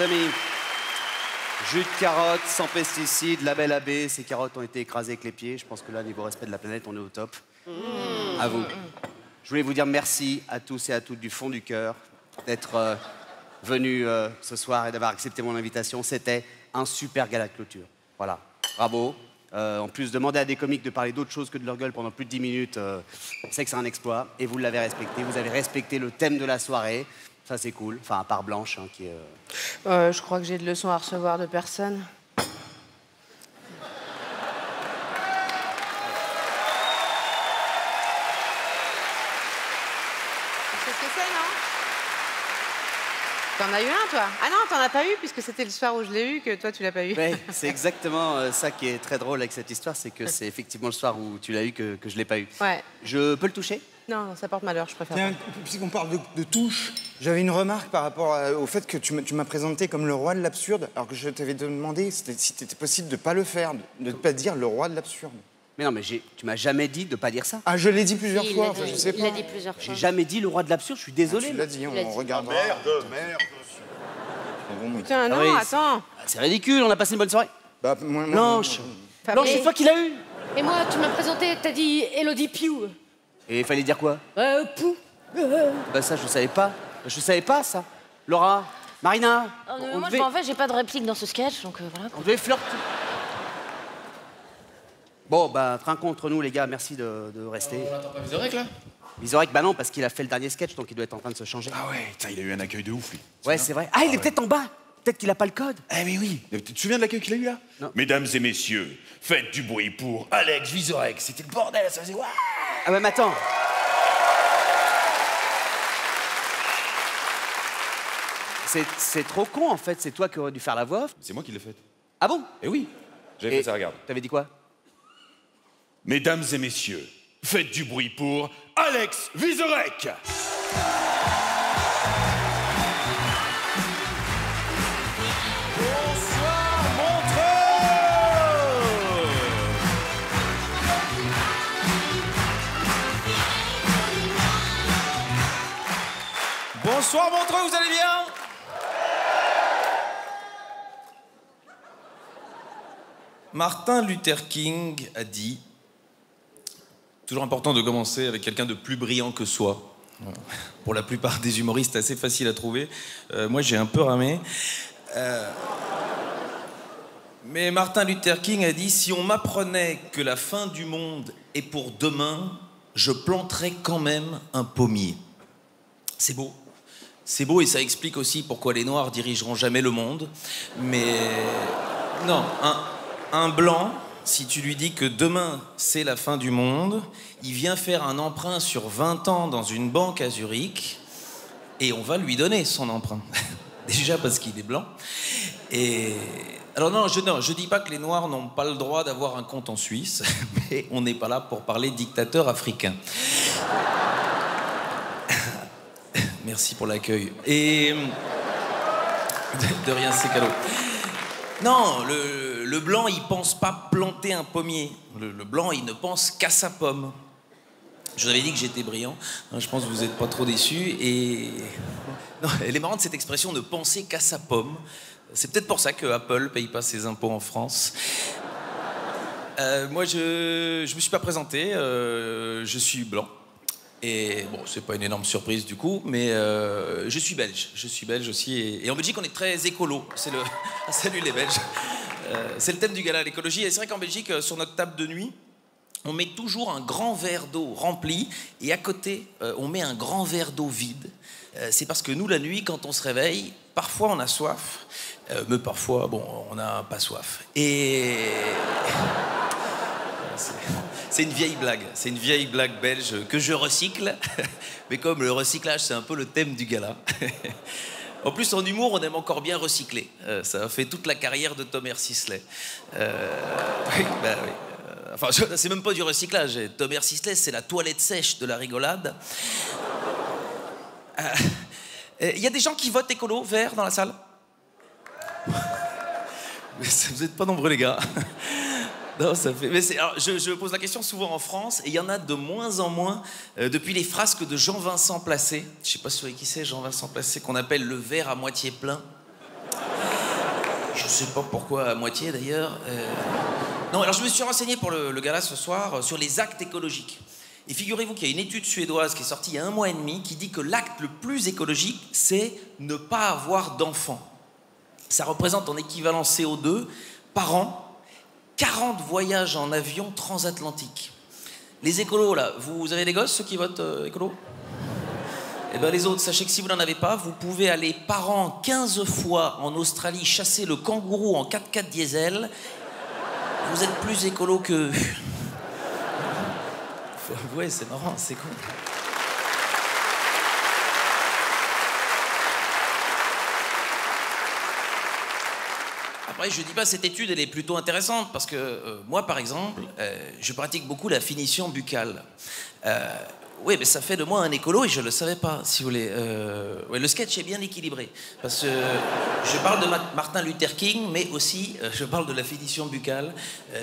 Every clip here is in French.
amis. Jus de carotte, sans pesticides, label AB. Ces carottes ont été écrasées avec les pieds. Je pense que là, niveau respect de la planète, on est au top. À vous. Je voulais vous dire merci à tous et à toutes du fond du cœur d'être venus ce soir et d'avoir accepté mon invitation. C'était un super gala de clôture. Voilà, bravo. En plus, demander à des comiques de parler d'autre chose que de leur gueule pendant plus de 10 minutes, on sait que c'est un exploit. Et vous l'avez respecté. Vous avez respecté le thème de la soirée. Ça, c'est cool. Enfin, à part Blanche, hein, qui est... Je crois que j'ai de leçons à recevoir de personne. C'est ce que c'est, non? T'en as eu un, toi? Ah non, t'en as pas eu, puisque c'était le soir où je l'ai eu, que toi, tu l'as pas eu. Ouais, c'est exactement ça qui est très drôle avec cette histoire, c'est que c'est effectivement le soir où tu l'as eu que je l'ai pas eu. Ouais. Je peux le toucher? Non, ça porte malheur, je préfère Tiens, pas. puisqu'on parle de touche, j'avais une remarque par rapport au fait que tu m'as présenté comme le roi de l'absurde, alors que je t'avais demandé si c'était possible de pas le faire, de ne pas dire le roi de l'absurde. Mais non, mais tu m'as jamais dit de pas dire ça. Ah, je l'ai dit plusieurs fois, enfin, je sais Il pas. l'a dit plusieurs fois. J'ai jamais dit le roi de l'absurde, je suis désolé. Tu l'as dit, Tu l'as on dit. regardera. Merde. Bon, Putain, non, Ah oui, attends. C'est ridicule, on a passé une bonne soirée. bah, Blanche, Pas Blanche, vrai. c'est toi qui l'as eu. Et moi, tu m'as présenté, t'as dit Elodie Piou. Et il fallait dire quoi? Pou. Bah ça, je savais pas. Je savais pas, ça. Laura, Marina, on Moi, devait... je m'en vais, j'ai pas de réplique dans ce sketch, donc voilà. On devait flirter. Bon, bah, train contre nous, les gars, merci de rester. On attend pas Vizorek, là? Vizorek, bah non, parce qu'il a fait le dernier sketch, donc il doit être en train de se changer. Ah ouais, putain, il a eu un accueil de ouf, lui. Ouais, c'est vrai. Ah, il est peut-être en bas. Peut-être qu'il a pas le code. Eh mais oui. Tu te souviens de l'accueil qu'il a eu, là? Non. Mesdames et messieurs, faites du bruit pour Alex Vizorek. C'était le bordel, ça faisait... Ouah. Ah ouais, mais attends. C'est trop con, en fait. C'est toi qui aurais dû faire la voix off. C'est moi qui l'ai faite. Ah bon? Eh oui. J'avais fait ça, regarde. T'avais dit quoi? Mesdames et messieurs, faites du bruit pour Alex Vizorek. Bonsoir, Montreux. Bonsoir, Montreux, vous allez bien? Martin Luther King a dit « Toujours important de commencer avec quelqu'un de plus brillant que soi. » Pour la plupart des humoristes, assez facile à trouver. Moi, j'ai un peu ramé. Mais Martin Luther King a dit « Si on m'apprenait que la fin du monde est pour demain, je planterais quand même un pommier. » C'est beau. C'est beau et ça explique aussi pourquoi les Noirs dirigeront jamais le monde. Mais non, un blanc, si tu lui dis que demain c'est la fin du monde, il vient faire un emprunt sur 20 ans dans une banque à Zurich et on va lui donner son emprunt. Déjà parce qu'il est blanc. Et alors non, je dis pas que les Noirs n'ont pas le droit d'avoir un compte en Suisse, mais on n'est pas là pour parler dictateur africain. Merci pour l'accueil. Et de rien, c'est cadeau. Non, le blanc, il pense pas planter un pommier. Le blanc, il ne pense qu'à sa pomme. Je vous avais dit que j'étais brillant. Je pense que vous n'êtes pas trop déçus. Et non, elle est marrante cette expression, ne penser qu'à sa pomme. C'est peut-être pour ça que Apple paye pas ses impôts en France. Moi, je me suis pas présenté. Je suis blanc. Et bon, c'est pas une énorme surprise du coup, mais je suis belge. Je suis belge aussi. Et en Belgique, on est très écolo. C'est le... Salut les Belges. C'est le thème du gala, l'écologie. Et c'est vrai qu'en Belgique, sur notre table de nuit, on met toujours un grand verre d'eau rempli et à côté, on met un grand verre d'eau vide. C'est parce que nous, la nuit, quand on se réveille, parfois on a soif, mais parfois, bon, on n'a pas soif. Et... C'est une vieille blague. C'est une vieille blague belge que je recycle. Mais comme le recyclage, c'est un peu le thème du gala. En plus, en humour, on aime encore bien recycler. Ça a fait toute la carrière de Thomas Sisley. Oui, bah oui. Enfin, c'est même pas du recyclage. Thomas Sisley, c'est la toilette sèche de la rigolade. Y a des gens qui votent écolo, vert, dans la salle? Mais vous n'êtes pas nombreux, les gars. Non, ça fait... Mais alors, je pose la question souvent en France, et il y en a de moins en moins depuis les frasques de Jean-Vincent Placé. Je sais pas si vous savez qui c'est, Jean-Vincent Placé, qu'on appelle le verre à moitié plein. Je sais pas pourquoi à moitié d'ailleurs. Non, alors je me suis renseigné pour le gala ce soir sur les actes écologiques. Et figurez-vous qu'il y a une étude suédoise qui est sortie il y a 1 mois et demi qui dit que l'acte le plus écologique, c'est ne pas avoir d'enfants. Ça représente en équivalent CO2 par an 40 voyages en avion transatlantique. Les écolos, là, vous avez des gosses, ceux qui votent écolo? Eh bien, les autres, sachez que si vous n'en avez pas, vous pouvez aller par an 15 fois en Australie chasser le kangourou en 4x4 diesel. Vous êtes plus écolo que... Faut avouer, c'est marrant, c'est con. Après, je dis pas, cette étude, elle est plutôt intéressante parce que moi, par exemple, je pratique beaucoup la finition buccale. Oui, mais ça fait de moi un écolo et je le savais pas, si vous voulez. Ouais, le sketch est bien équilibré parce que je parle de Martin Luther King, mais aussi je parle de la finition buccale.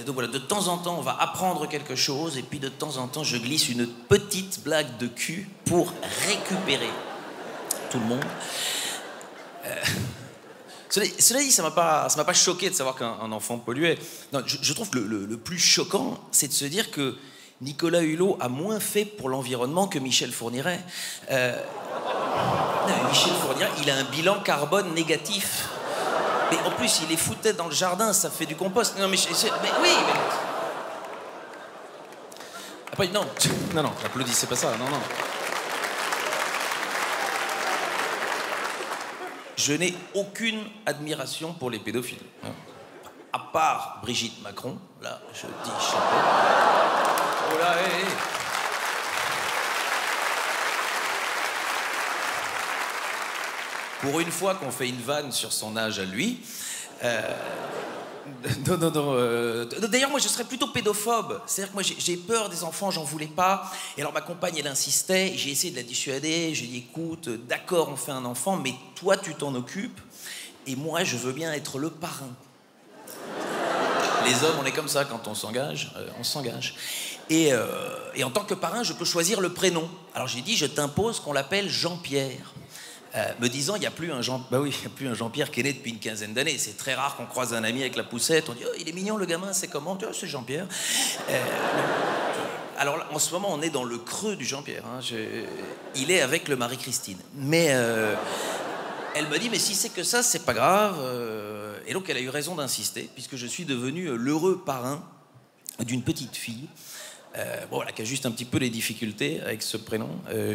Donc voilà, de temps en temps, on va apprendre quelque chose et puis de temps en temps, je glisse une petite blague de cul pour récupérer tout le monde. Cela dit, ça m'a pas choqué de savoir qu'un enfant polluait. Non, je trouve que le plus choquant, c'est de se dire que Nicolas Hulot a moins fait pour l'environnement que Michel Fourniret. Michel Fourniret, il a un bilan carbone négatif. Mais en plus, il les foutait dans le jardin, ça fait du compost. Non, mais oui, mais... Après, non, applaudissez pas ça, non. Je n'ai aucune admiration pour les pédophiles. À part Brigitte Macron, là, je dis chapeau. Oh là, hé. Pour une fois qu'on fait une vanne sur son âge à lui... Non. D'ailleurs, moi, je serais plutôt pédophobe. C'est-à-dire que moi, j'ai peur des enfants, j'en voulais pas. Et alors, ma compagne, elle insistait. J'ai essayé de la dissuader. J'ai dit, écoute, d'accord, on fait un enfant, mais toi, tu t'en occupes. Et moi, je veux bien être le parrain. Les hommes, on est comme ça. Quand on s'engage, on s'engage. Et en tant que parrain, je peux choisir le prénom. Alors, j'ai dit, je t'impose qu'on l'appelle Jean-Pierre. Me disant, il n'y a plus un Jean-Pierre qui est né depuis une quinzaine d'années. C'est très rare qu'on croise un ami avec la poussette. On dit, oh, il est mignon le gamin, c'est comment? Oh, c'est Jean-Pierre. Alors là, en ce moment, on est dans le creux du Jean-Pierre. Hein. Il est avec le Marie-Christine. Mais elle me dit, mais si c'est que ça, c'est pas grave. Et donc, elle a eu raison d'insister, puisque je suis devenu l'heureux parrain d'une petite fille. Voilà, qui a juste un petit peu les difficultés avec ce prénom,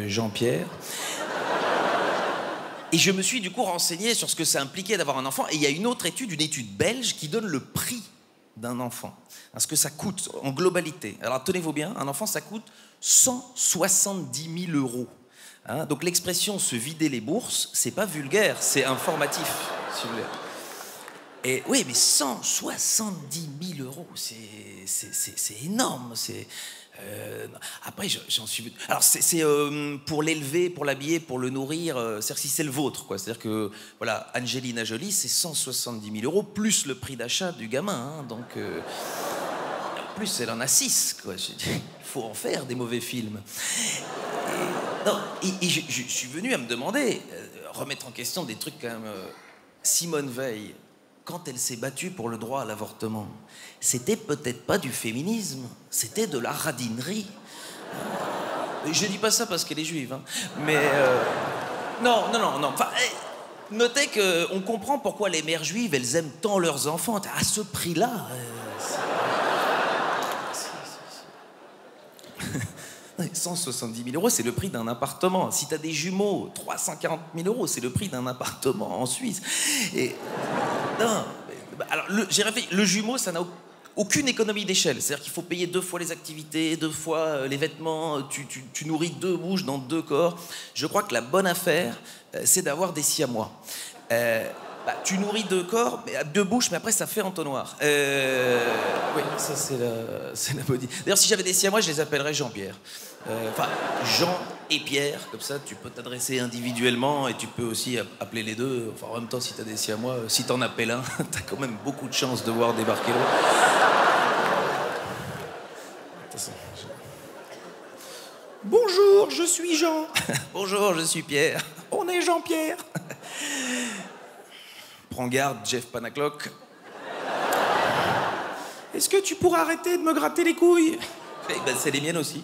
Jean-Pierre. Et je me suis du coup renseigné sur ce que ça impliquait d'avoir un enfant. Et il y a une autre étude, une étude belge, qui donne le prix d'un enfant. Ce que ça coûte en globalité. Alors tenez-vous bien, un enfant, ça coûte 170 000 €. Hein, donc l'expression « se vider les bourses », c'est pas vulgaire, c'est informatif, si vous voulez. Et oui, mais 170 000 €, c'est énorme. Après, j'en suis... Alors, c'est pour l'élever, pour l'habiller, pour le nourrir, c'est-à-dire si c'est le vôtre, quoi. C'est-à-dire que, voilà, Angelina Jolie, c'est 170 000 € plus le prix d'achat du gamin, hein, donc... en plus, elle en a 6, quoi. Il faut en faire des mauvais films. Je suis venu à me demander, remettre en question des trucs quand même... Simone Veil, quand elle s'est battue pour le droit à l'avortement, c'était peut-être pas du féminisme, c'était de la radinerie. Je dis pas ça parce qu'elle est juive, hein, mais... Non. Enfin, notez qu'on comprend pourquoi les mères juives, elles aiment tant leurs enfants. À ce prix-là... 170 000 €, c'est le prix d'un appartement. Si t'as des jumeaux, 340 000 €, c'est le prix d'un appartement en Suisse. Et... Non. Alors, j'ai réfléchi, le jumeau, ça n'a aucune économie d'échelle. C'est-à-dire qu'il faut payer 2 fois les activités, 2 fois les vêtements, tu nourris 2 bouches dans 2 corps. Je crois que la bonne affaire, c'est d'avoir des siamois. Tu nourris 2 corps, 2 bouches, mais après ça fait entonnoir. Oui, ça c'est la bonne idée. D'ailleurs, si j'avais des siamois, je les appellerais Jean-Pierre. Enfin, Jean et Pierre, comme ça tu peux t'adresser individuellement et tu peux aussi appeler les deux. Enfin, en même temps, si t'as des siamois, si t'en appelles un, t'as quand même beaucoup de chances de voir débarquer l'autre. Bonjour, je suis Jean. Bonjour, je suis Pierre. On est Jean-Pierre. Prends garde, Jeff Panaclock. Est-ce que tu pourras arrêter de me gratter les couilles? Eh ben, c'est les miennes aussi.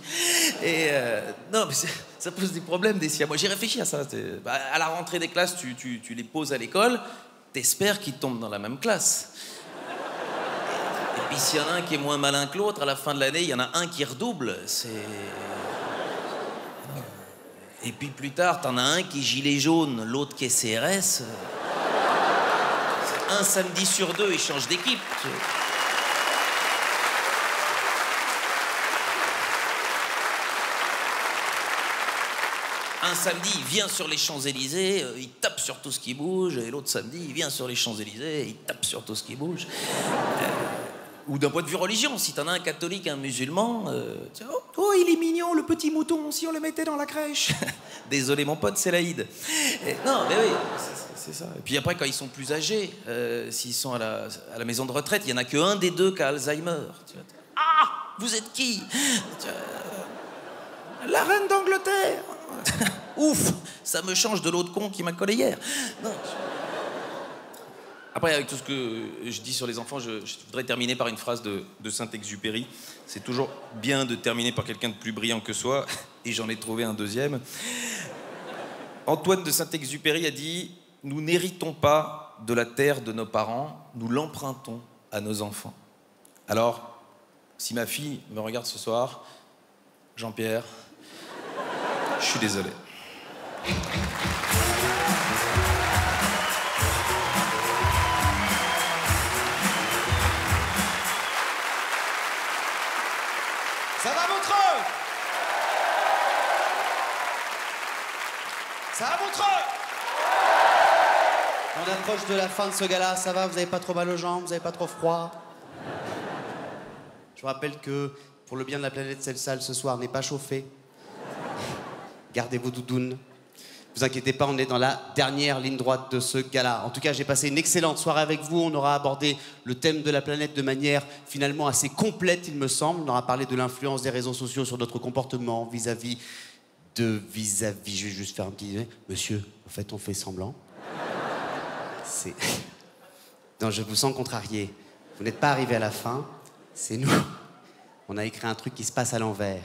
Et non, mais ça pose des problèmes, des siamois. J'ai réfléchi à ça. Bah, à la rentrée des classes, tu les poses à l'école, t'espères qu'ils tombent dans la même classe. Et puis s'il y en a un qui est moins malin que l'autre, à la fin de l'année, il y en a un qui redouble. Et puis plus tard, t'en as un qui est gilet jaune, l'autre qui est CRS. Un samedi sur deux, ils changent d'équipe. Un samedi, il vient sur les Champs-Élysées, il tape sur tout ce qui bouge, et l'autre samedi, il vient sur les Champs-Élysées, il tape sur tout ce qui bouge. Ou d'un point de vue religion, si t'en as un catholique, un musulman, oh, il est mignon, le petit mouton, si on le mettait dans la crèche. Désolé, mon pote, c'est l'Aïd. Non, mais oui, c'est ça. Et puis après, quand ils sont plus âgés, s'ils sont à la maison de retraite, il n'y en a qu'un des deux qui a Alzheimer. Ah, vous êtes qui? La reine d'Angleterre. Ouf, ça me change de l'autre con qui m'a collé hier. Non. Après, avec tout ce que je dis sur les enfants, je voudrais terminer par une phrase de Saint-Exupéry. C'est toujours bien de terminer par quelqu'un de plus brillant que soi, et j'en ai trouvé un deuxième. Antoine de Saint-Exupéry a dit « Nous n'héritons pas de la terre de nos parents, nous l'empruntons à nos enfants. » Alors, si ma fille me regarde ce soir, Jean-Pierre, je suis désolé. Ça va, Montreux? Ça va, Montreux? On approche de la fin de ce gala, ça va? Vous avez pas trop mal aux jambes? Vous avez pas trop froid? Je vous rappelle que, pour le bien de la planète, cette salle ce soir n'est pas chauffée. Gardez vos doudounes. Vous inquiétez pas, on est dans la dernière ligne droite de ce gala. En tout cas, j'ai passé une excellente soirée avec vous. On aura abordé le thème de la planète de manière finalement assez complète, il me semble. On aura parlé de l'influence des réseaux sociaux sur notre comportement vis-à-vis. Je vais juste faire un petit... Monsieur, en fait, on fait semblant. C'est... Non, je vous sens contrarié. Vous n'êtes pas arrivé à la fin. C'est nous. On a écrit un truc qui se passe à l'envers.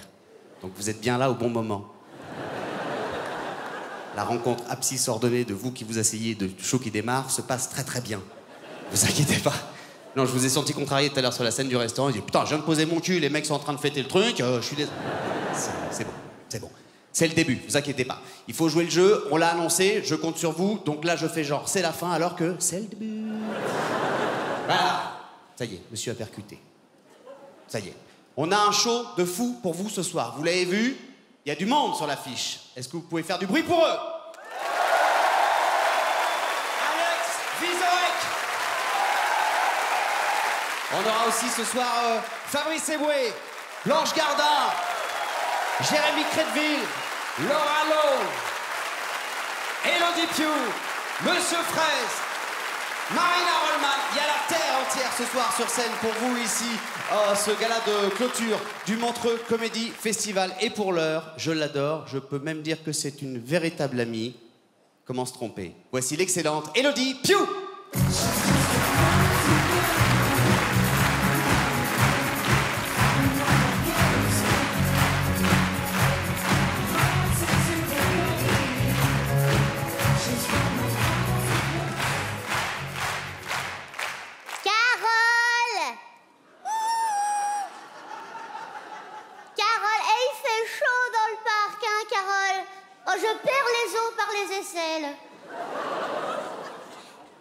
Donc vous êtes bien là au bon moment. La rencontre abscisse ordonnée de vous qui vous asseyez de show qui démarre se passe très très bien. Vous inquiétez pas. Non, je vous ai senti contrarié tout à l'heure sur la scène du restaurant. Je dis putain, je viens de poser mon cul, les mecs sont en train de fêter le truc, je suis désolé. C'est bon, c'est bon. C'est le début, vous inquiétez pas. Il faut jouer le jeu, on l'a annoncé, je compte sur vous, donc là je fais genre c'est la fin alors que c'est le début. Voilà. Ça y est, monsieur a percuté. Ça y est. On a un show de fou pour vous ce soir. Vous l'avez vu? Il y a du monde sur l'affiche. Est-ce que vous pouvez faire du bruit pour eux? Alex Vizorek. On aura aussi ce soir Fabrice Eboué, Blanche Gardin, Jérémy Crédville, Laura Lowe, Elodie Pugh, Monsieur Fraisse, Marina Rollman. Il y a la terre entière ce soir sur scène pour vous ici, ce gala de clôture du Montreux Comédie Festival. Et pour l'heure, je l'adore, je peux même dire que c'est une véritable amie. Comment se tromper? Voici l'excellente Elodie Pugh.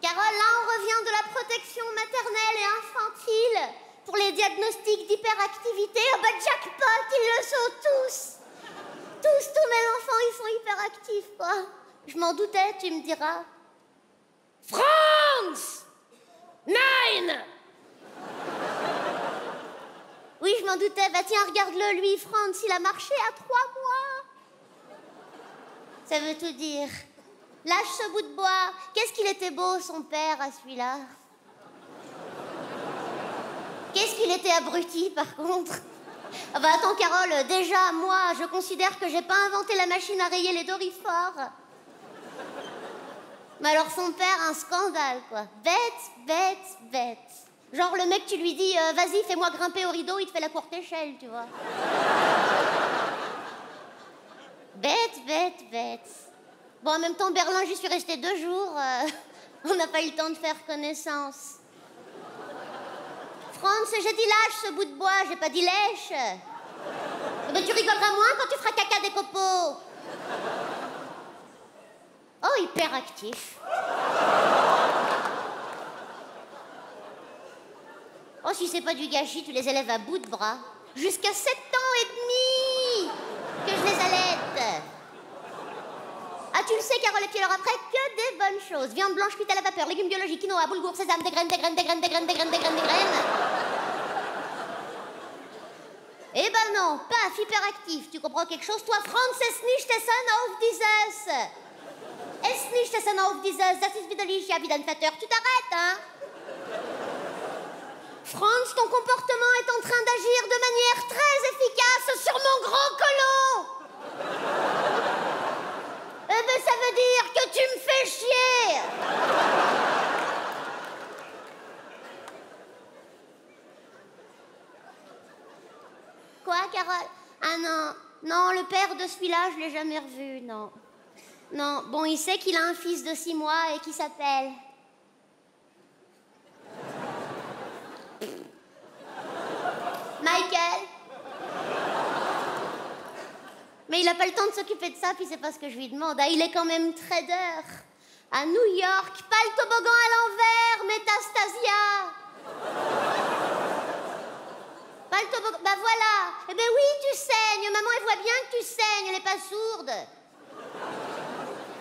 Carole, là, on revient de la protection maternelle et infantile pour les diagnostics d'hyperactivité. Oh bah, jackpot, ils le sont tous. Tous mes enfants, ils sont hyperactifs, quoi. Je m'en doutais, tu me diras. France 9. Oui, je m'en doutais. Bah tiens, regarde-le, lui, Franz, il a marché à 3 mois. Ça veut tout dire. Lâche ce bout de bois. Qu'est-ce qu'il était beau, son père, à celui-là. Qu'est-ce qu'il était abruti, par contre. Ah bah attends, Carole, déjà, moi, je considère que j'ai pas inventé la machine à rayer les dorifores. Mais alors son père, un scandale, quoi. Bête. Genre le mec, tu lui dis, vas-y, fais-moi grimper au rideau, il te fait la courte échelle, tu vois. Bête. Bon, en même temps, Berlin, j'y suis restée 2 jours. On n'a pas eu le temps de faire connaissance. Franz, j'ai dit lâche ce bout de bois, j'ai pas dit lèche. Mais tu rigoleras moins quand tu feras caca des copeaux. Oh, hyperactif. Oh, si c'est pas du gâchis, tu les élèves à bout de bras. Jusqu'à 7 ans et demi que je les allaite. Ah, tu le sais, Carole, et puis alors après, que des bonnes choses. Viande blanche cuite à la vapeur, légumes biologiques, quinoa, boulgour, sésame, des graines. Eh ben non, paf, hyperactif. Tu comprends quelque chose? Toi, Franz, es nicht Essen auf dieses. Es nicht Essen auf dieses. Das ist widerlich, ja, wie dein Vater. Tu t'arrêtes, hein? Franz, ton comportement est en train d'agir de manière très efficace sur mon gros colon. Eh ben, ça veut dire que tu me fais chier. Quoi, Carole? Ah non, le père de celui-là, je l'ai jamais revu, non. Non, bon, il sait qu'il a un fils de 6 mois et qui s'appelle... Michael. Mais il n'a pas le temps de s'occuper de ça, puis c'est pas ce que je lui demande. Ah, il est quand même trader à New York. Pas le toboggan à l'envers, Métastasia. Pas le toboggan... Bah voilà. Eh ben oui, tu saignes. Maman, elle voit bien que tu saignes. Elle est pas sourde.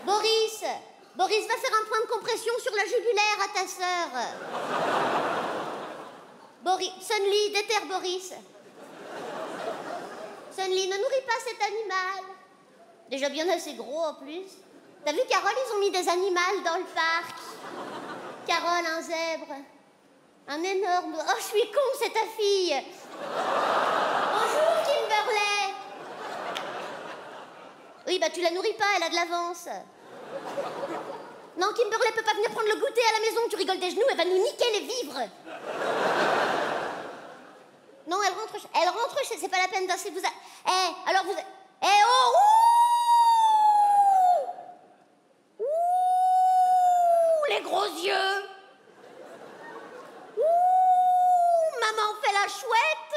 Boris, va faire un point de compression sur la jugulaire à ta sœur. Sunly, déterre Boris. Sunly, ne nourris pas cet animal. Déjà bien assez gros en plus. T'as vu, Carole, ils ont mis des animaux dans le parc. Carole, un zèbre. Un énorme... Oh, je suis con, c'est ta fille. Bonjour, Kimberley. Oui, bah tu la nourris pas, elle a de l'avance. Non, Kimberley peut pas venir prendre le goûter à la maison. Tu rigoles des genoux, elle va nous niquer les vivres. Non, elle rentre chez... C'est pas la peine d'asser, vous... alors vous... oh! Ouh, les gros yeux! Ouh, maman fait la chouette!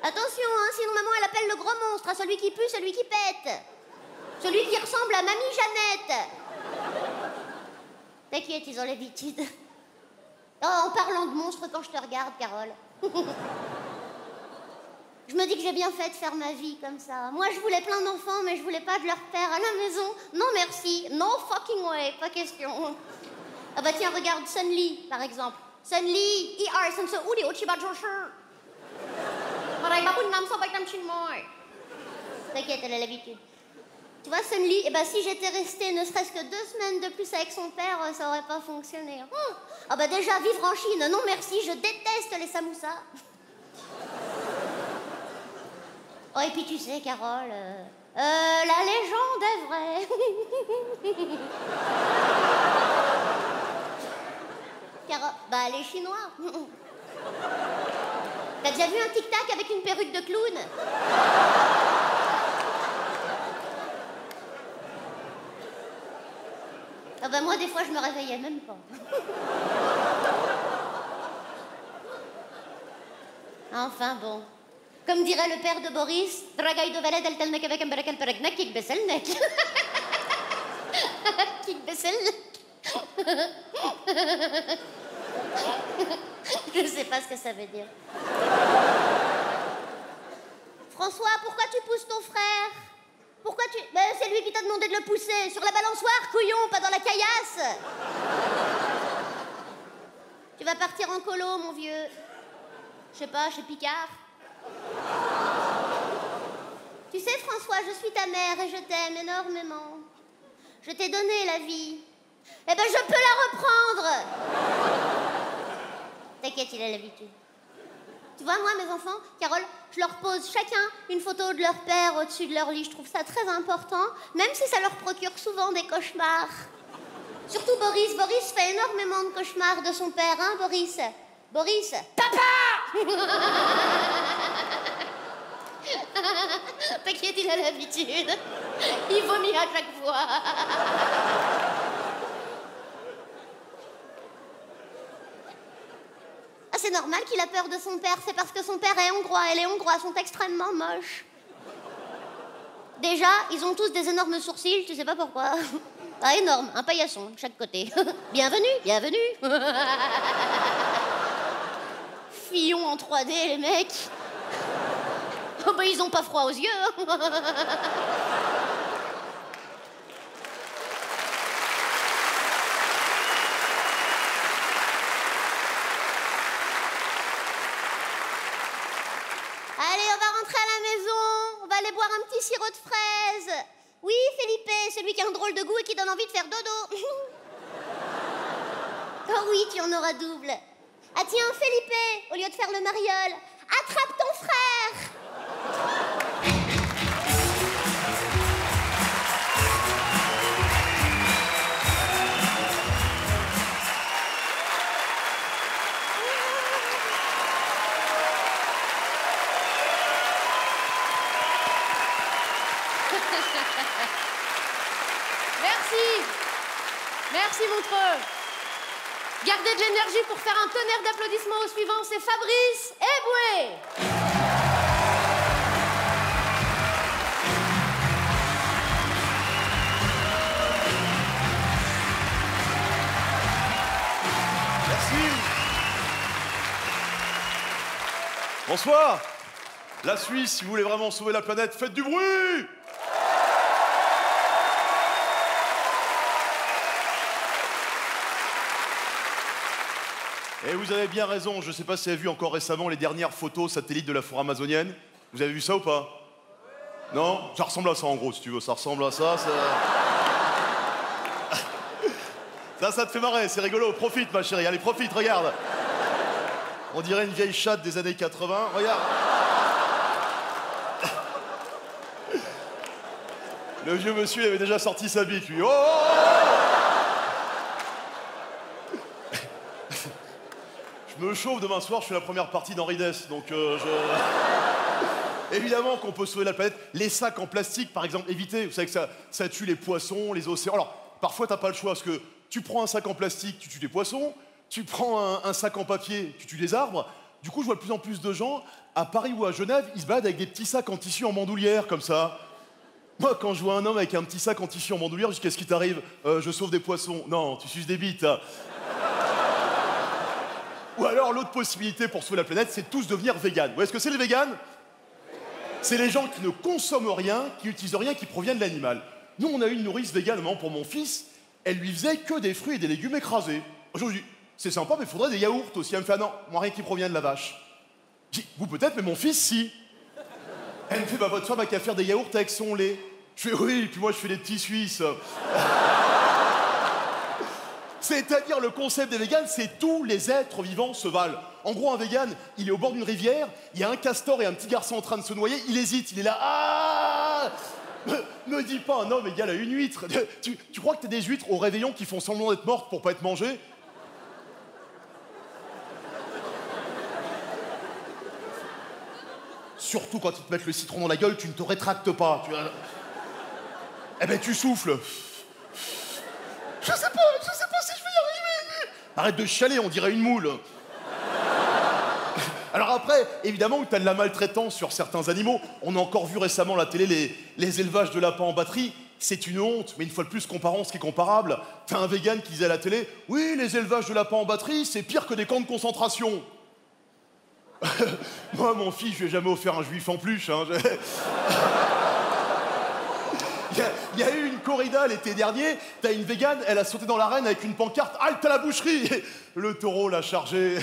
Attention, hein, sinon maman, elle appelle le gros monstre, hein, celui qui pue, celui qui pète. Celui qui ressemble à Mamie Jeannette. T'inquiète, ils ont l'habitude. Oh, en parlant de monstres, quand je te regarde, Carole. Je me dis que j'ai bien fait de faire ma vie comme ça. Moi, je voulais plein d'enfants, mais je voulais pas de leur père à la maison. Non, merci. No fucking way. Pas question. Ah bah tiens, regarde Sunly, par exemple. Sunly, som så uri och chiba josher. T'inquiète, elle a l'habitude. Tu vois, Sunly, eh ben, si j'étais restée ne serait-ce que 2 semaines de plus avec son père, ça aurait pas fonctionné. Ah bah déjà, vivre en Chine, non merci, je déteste les samoussas. Oh, et puis tu sais, Carole, la légende est vraie. Carole, bah les Chinois. T'as déjà vu un tic-tac avec une perruque de clown? Ah bah moi, des fois, je me réveillais même pas. Enfin bon. Comme dirait le père de Boris, Dragay de Veled, Eltelnek avec un berakel peregnek, Kik Besselnek. Kik Besselnek. Je sais pas ce que ça veut dire. François, pourquoi tu pousses ton frère? Pourquoi tu... Ben, c'est lui qui t'a demandé de le pousser. Sur la balançoire, couillon, pas dans la caillasse. Tu vas partir en colo, mon vieux. Je sais pas, chez Picard. Tu sais, François, je suis ta mère et je t'aime énormément. Je t'ai donné la vie. Eh ben, je peux la reprendre. T'inquiète, il a l'habitude. Tu vois, moi, mes enfants, Carole, je leur pose chacun une photo de leur père au-dessus de leur lit. Je trouve ça très important, même si ça leur procure souvent des cauchemars. Surtout Boris. Boris fait énormément de cauchemars de son père, hein, Boris? Boris. Papa! T'inquiète, il a l'habitude. Il vomit à chaque fois. Ah, c'est normal qu'il a peur de son père. C'est parce que son père est hongrois et les Hongrois sont extrêmement moches. Déjà, ils ont tous des énormes sourcils, tu sais pas pourquoi. Ah, énorme, un paillasson de chaque côté. Bienvenue, bienvenue. Fillon en 3D, les mecs. Oh, bah, ils ont pas froid aux yeux. Hein. Allez, on va rentrer à la maison. On va aller boire un petit sirop de fraise. Oui, Felipe, celui qui a un drôle de goût et qui donne envie de faire dodo. Oh oui, tu en auras double. Ah tiens, Felipe, au lieu de faire le mariole, attrape ton frère. Merci. Merci, Montreux. Gardez de l'énergie pour faire un tonnerre d'applaudissements au suivant. C'est Fabrice Eboué. Merci. Bonsoir. La Suisse, si vous voulez vraiment sauver la planète, faites du bruit. Et vous avez bien raison, je ne sais pas si vous avez vu encore récemment les dernières photos satellites de la forêt amazonienne. Vous avez vu ça ou pas? Non? Ça ressemble à ça en gros, si tu veux, ça ressemble à ça. Ça te fait marrer, c'est rigolo. Profite ma chérie, allez profite, regarde. On dirait une vieille chatte des années 80, regarde. Le vieux monsieur avait déjà sorti sa bite, lui. Oh, oh, oh. Je me chauffe, demain soir, je fais la première partie d'Henri Dess, donc Évidemment qu'on peut sauver la planète. Les sacs en plastique, par exemple, évitez. Vous savez que ça tue les poissons, les océans. Alors, parfois, t'as pas le choix, parce que tu prends un sac en plastique, tu tues des poissons. Tu prends un sac en papier, tu tues des arbres. Du coup, je vois de plus en plus de gens, à Paris ou à Genève, ils se baladent avec des petits sacs en tissu en bandoulière, comme ça. Moi, quand je vois un homme avec un petit sac en tissu en bandoulière, je dis, qu'est-ce qui t'arrive? Je sauve des poissons. Non, tu suces des bites. Ou alors, l'autre possibilité pour sauver la planète, c'est de tous devenir véganes. Vous voyez ce que c'est, les véganes? C'est les gens qui ne consomment rien, qui n'utilisent rien qui provient de l'animal. Nous, on a eu une nourrice végane pour mon fils. Elle lui faisait que des fruits et des légumes écrasés. Je lui dis, c'est sympa, mais il faudrait des yaourts aussi. Elle me fait, ah non, moi, rien qui provient de la vache. Je dis, vous peut-être, mais mon fils, si. Elle me fait, bah, votre femme a qu'à faire des yaourts avec son lait. Je fais, oui, puis moi, je fais des petits Suisses. C'est-à-dire, le concept des véganes, c'est tous les êtres vivants se valent. En gros, un végane, il est au bord d'une rivière, il y a un castor et un petit garçon en train de se noyer, il hésite, il est là, ah! Me dis pas un homme égal à une huître. Tu crois que t'as des huîtres au réveillon qui font semblant d'être mortes pour pas être mangées? Surtout quand ils te mettent le citron dans la gueule, tu ne te rétractes pas. Eh ben, tu souffles. Je sais pas si je vais y arriver. Arrête de chialer, on dirait une moule. Alors après, évidemment que t'as de la maltraitance sur certains animaux. On a encore vu récemment à la télé les élevages de lapins en batterie. C'est une honte, mais une fois de plus, comparons ce qui est comparable. T'as un vegan qui disait à la télé, oui, les élevages de lapins en batterie, c'est pire que des camps de concentration. Moi, mon fils, je lui ai jamais offert un juif en plus. Hein. Il y a eu une corrida l'été dernier, t'as une végane, elle a sauté dans l'arène avec une pancarte, halte à la boucherie. Le taureau l'a chargé.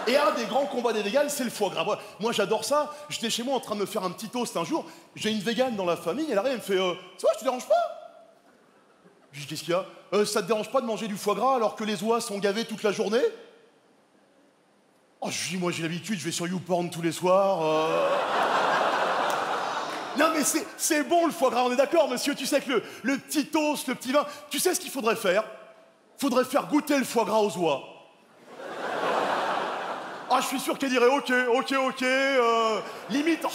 Et un des grands combats des véganes, c'est le foie gras. Moi, j'adore ça. J'étais chez moi en train de me faire un petit toast un jour. J'ai une végane dans la famille, elle arrive, elle me fait ça va, je te dérange pas? Je dis, qu'est-ce qu'il y a? Ça te dérange pas de manger du foie gras alors que les oies sont gavées toute la journée? Oh, je dis, moi j'ai l'habitude, je vais sur YouPorn tous les soirs. Non mais c'est bon le foie gras, on est d'accord monsieur, tu sais que le petit toast, le petit vin, tu sais ce qu'il faudrait faire? Faudrait faire goûter le foie gras aux oies. Ah, je suis sûr qu'elle dirait ok, limite...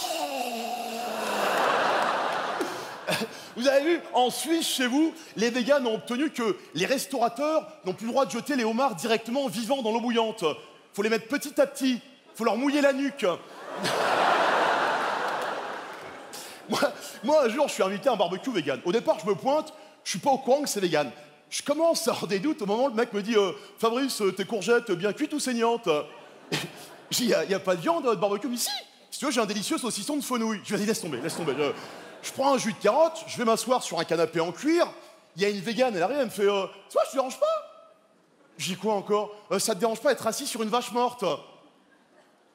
Vous avez vu, en Suisse, chez vous, les véganes ont obtenu que les restaurateurs n'ont plus le droit de jeter les homards directement vivants dans l'eau bouillante. Faut les mettre petit à petit, faut leur mouiller la nuque. Moi, un jour, je suis invité à un barbecue vegan. Au départ, je me pointe, je suis pas au courant que c'est vegan. Je commence à avoir des doutes au moment où le mec me dit Fabrice, tes courgettes bien cuites ou saignantes? Je dis, y a pas de viande à votre barbecue? Mais si tu veux, j'ai un délicieux saucisson de fenouil. Je lui ai dit, laisse tomber. Je prends un jus de carotte, je vais m'asseoir sur un canapé en cuir. Il y a une végane, elle arrive, elle me fait ça, je te dérange pas? Je dis, quoi encore? Ça te dérange pas d'être assis sur une vache morte?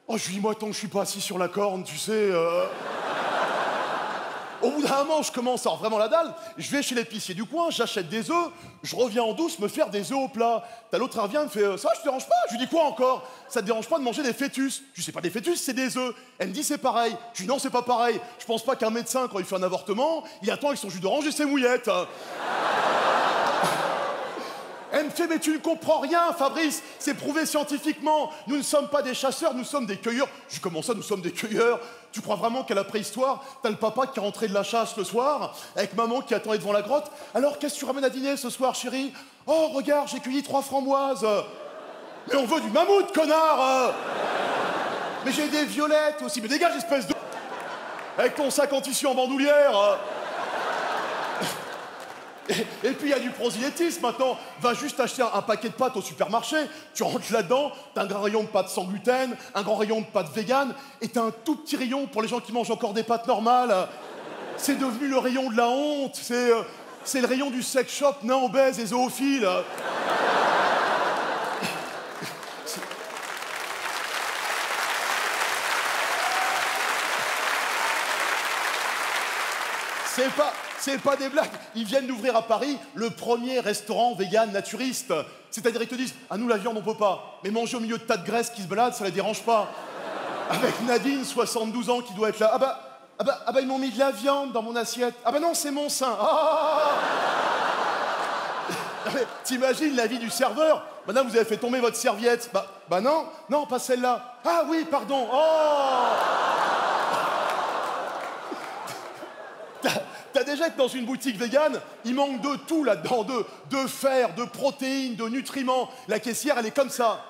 Oh, je lui dis, moi, tant que je suis pas assis sur la corne, tu sais. Au bout d'un moment, je commence à avoir vraiment la dalle. Je vais chez l'épicier du coin, j'achète des œufs, je reviens en douce me faire des œufs au plat. T'as l'autre, elle revient, elle me fait ça, je te dérange pas? Je lui dis, quoi encore? Ça te dérange pas de manger des fœtus? Je sais pas, des fœtus, c'est des œufs. Elle me dit, c'est pareil. Je lui dis, non, c'est pas pareil. Je pense pas qu'un médecin, quand il fait un avortement, il attend avec son jus d'orange et ses mouillettes. Elle me fait, mais tu ne comprends rien, Fabrice, c'est prouvé scientifiquement. Nous ne sommes pas des chasseurs, nous sommes des cueilleurs. Je dis, comment ça, nous sommes des cueilleurs? Tu crois vraiment qu'à la préhistoire, t'as le papa qui est rentré de la chasse le soir, avec maman qui attendait devant la grotte? Alors, qu'est-ce que tu ramènes à dîner ce soir, chérie? Oh, regarde, j'ai cueilli 3 framboises. Mais on veut du mammouth, connard. Mais j'ai des violettes aussi. Mais dégage, espèce de... Avec ton sac en tissu en bandoulière. Et puis il y a du prosélytisme maintenant. Va juste acheter un paquet de pâtes au supermarché, tu rentres là-dedans, t'as un grand rayon de pâtes sans gluten, un grand rayon de pâtes vegan, et t'as un tout petit rayon pour les gens qui mangent encore des pâtes normales. C'est devenu le rayon de la honte, c'est le rayon du sex shop nain obèse et zoophile. C'est pas des blagues. Ils viennent d'ouvrir à Paris le premier restaurant vegan naturiste. C'est-à-dire, ils te disent, ah, nous, la viande, on peut pas. Mais manger au milieu de tas de graisse qui se baladent, ça les dérange pas. Avec Nadine, 72 ans, qui doit être là. Ah bah, ils m'ont mis de la viande dans mon assiette. Ah bah non, c'est mon sein. T'imagines la vie du serveur? Maintenant, vous avez fait tomber votre serviette. Bah non, pas celle-là. Ah oui, pardon. T'as déjà été dans une boutique végane, il manque de tout là-dedans, de fer, de protéines, de nutriments. La caissière, elle est comme ça.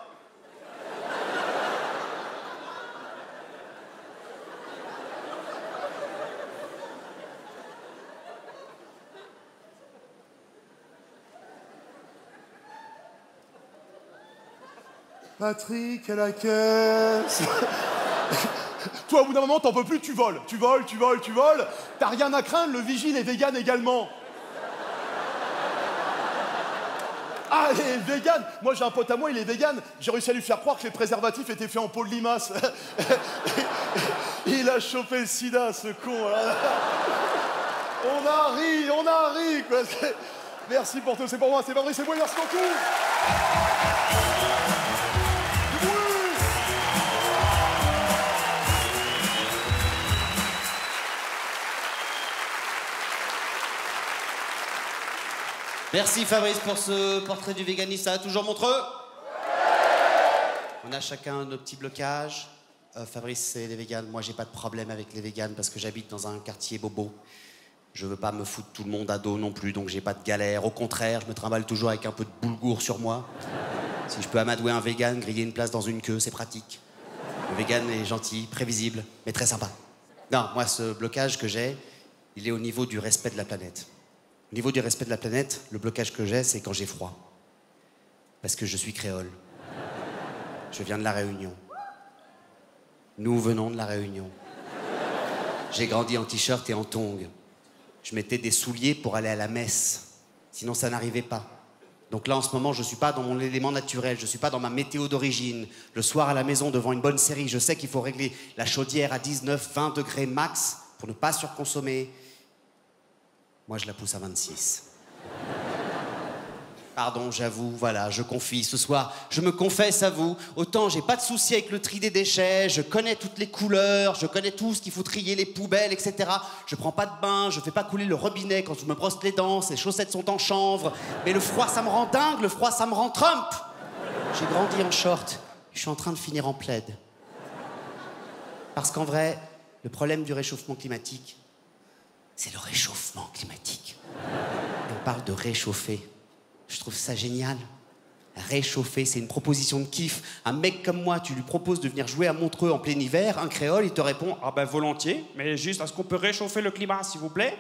Patrick à la caisse. Toi, au bout d'un moment, t'en peux plus, tu voles. T'as rien à craindre, le vigile est vegan également. Ah, il est vegan. Moi, j'ai un pote à moi, il est vegan. J'ai réussi à lui faire croire que les préservatifs étaient faits en peau de limace. Il a chopé le sida, ce con. On a ri, quoi. Merci pour tout, c'est pour moi, c'est Fabrice, c'est moi, merci beaucoup. Merci Fabrice pour ce portrait du véganisme. Ça va toujours montreux? On a chacun nos petits blocages. Fabrice, c'est les véganes. Moi, j'ai pas de problème avec les véganes parce que j'habite dans un quartier bobo. Je veux pas me foutre tout le monde à dos non plus, donc j'ai pas de galère. Au contraire, je me trimballe toujours avec un peu de boulgour sur moi. Si je peux amadouer un végane, griller une place dans une queue, c'est pratique. Le végane est gentil, prévisible, mais très sympa. Non, moi, ce blocage que j'ai, il est au niveau du respect de la planète. Au niveau du respect de la planète, le blocage que j'ai, c'est quand j'ai froid. Parce que je suis créole. Je viens de La Réunion. Nous venons de La Réunion. J'ai grandi en t-shirt et en tongs. Je mettais des souliers pour aller à la messe. Sinon, ça n'arrivait pas. Donc là, en ce moment, je ne suis pas dans mon élément naturel. Je ne suis pas dans ma météo d'origine. Le soir, à la maison, devant une bonne série, je sais qu'il faut régler la chaudière à 19, 20 degrés max pour ne pas surconsommer. Moi, je la pousse à 26. Pardon, j'avoue, voilà, je confie. Ce soir, je me confesse à vous. Autant j'ai pas de souci avec le tri des déchets, je connais toutes les couleurs, je connais tout ce qu'il faut trier, les poubelles, etc. Je prends pas de bain, je fais pas couler le robinet quand je me brosse les dents, ces chaussettes sont en chanvre. Mais le froid, ça me rend dingue, le froid, ça me rend Trump. J'ai grandi en short, je suis en train de finir en plaid. Parce qu'en vrai, le problème du réchauffement climatique, c'est le réchauffement climatique. Et on parle de réchauffer. Je trouve ça génial. Réchauffer, c'est une proposition de kiff. Un mec comme moi, tu lui proposes de venir jouer à Montreux en plein hiver, un créole, il te répond « Ah ben volontiers, mais juste, est-ce qu'on peut réchauffer le climat, s'il vous plaît ?»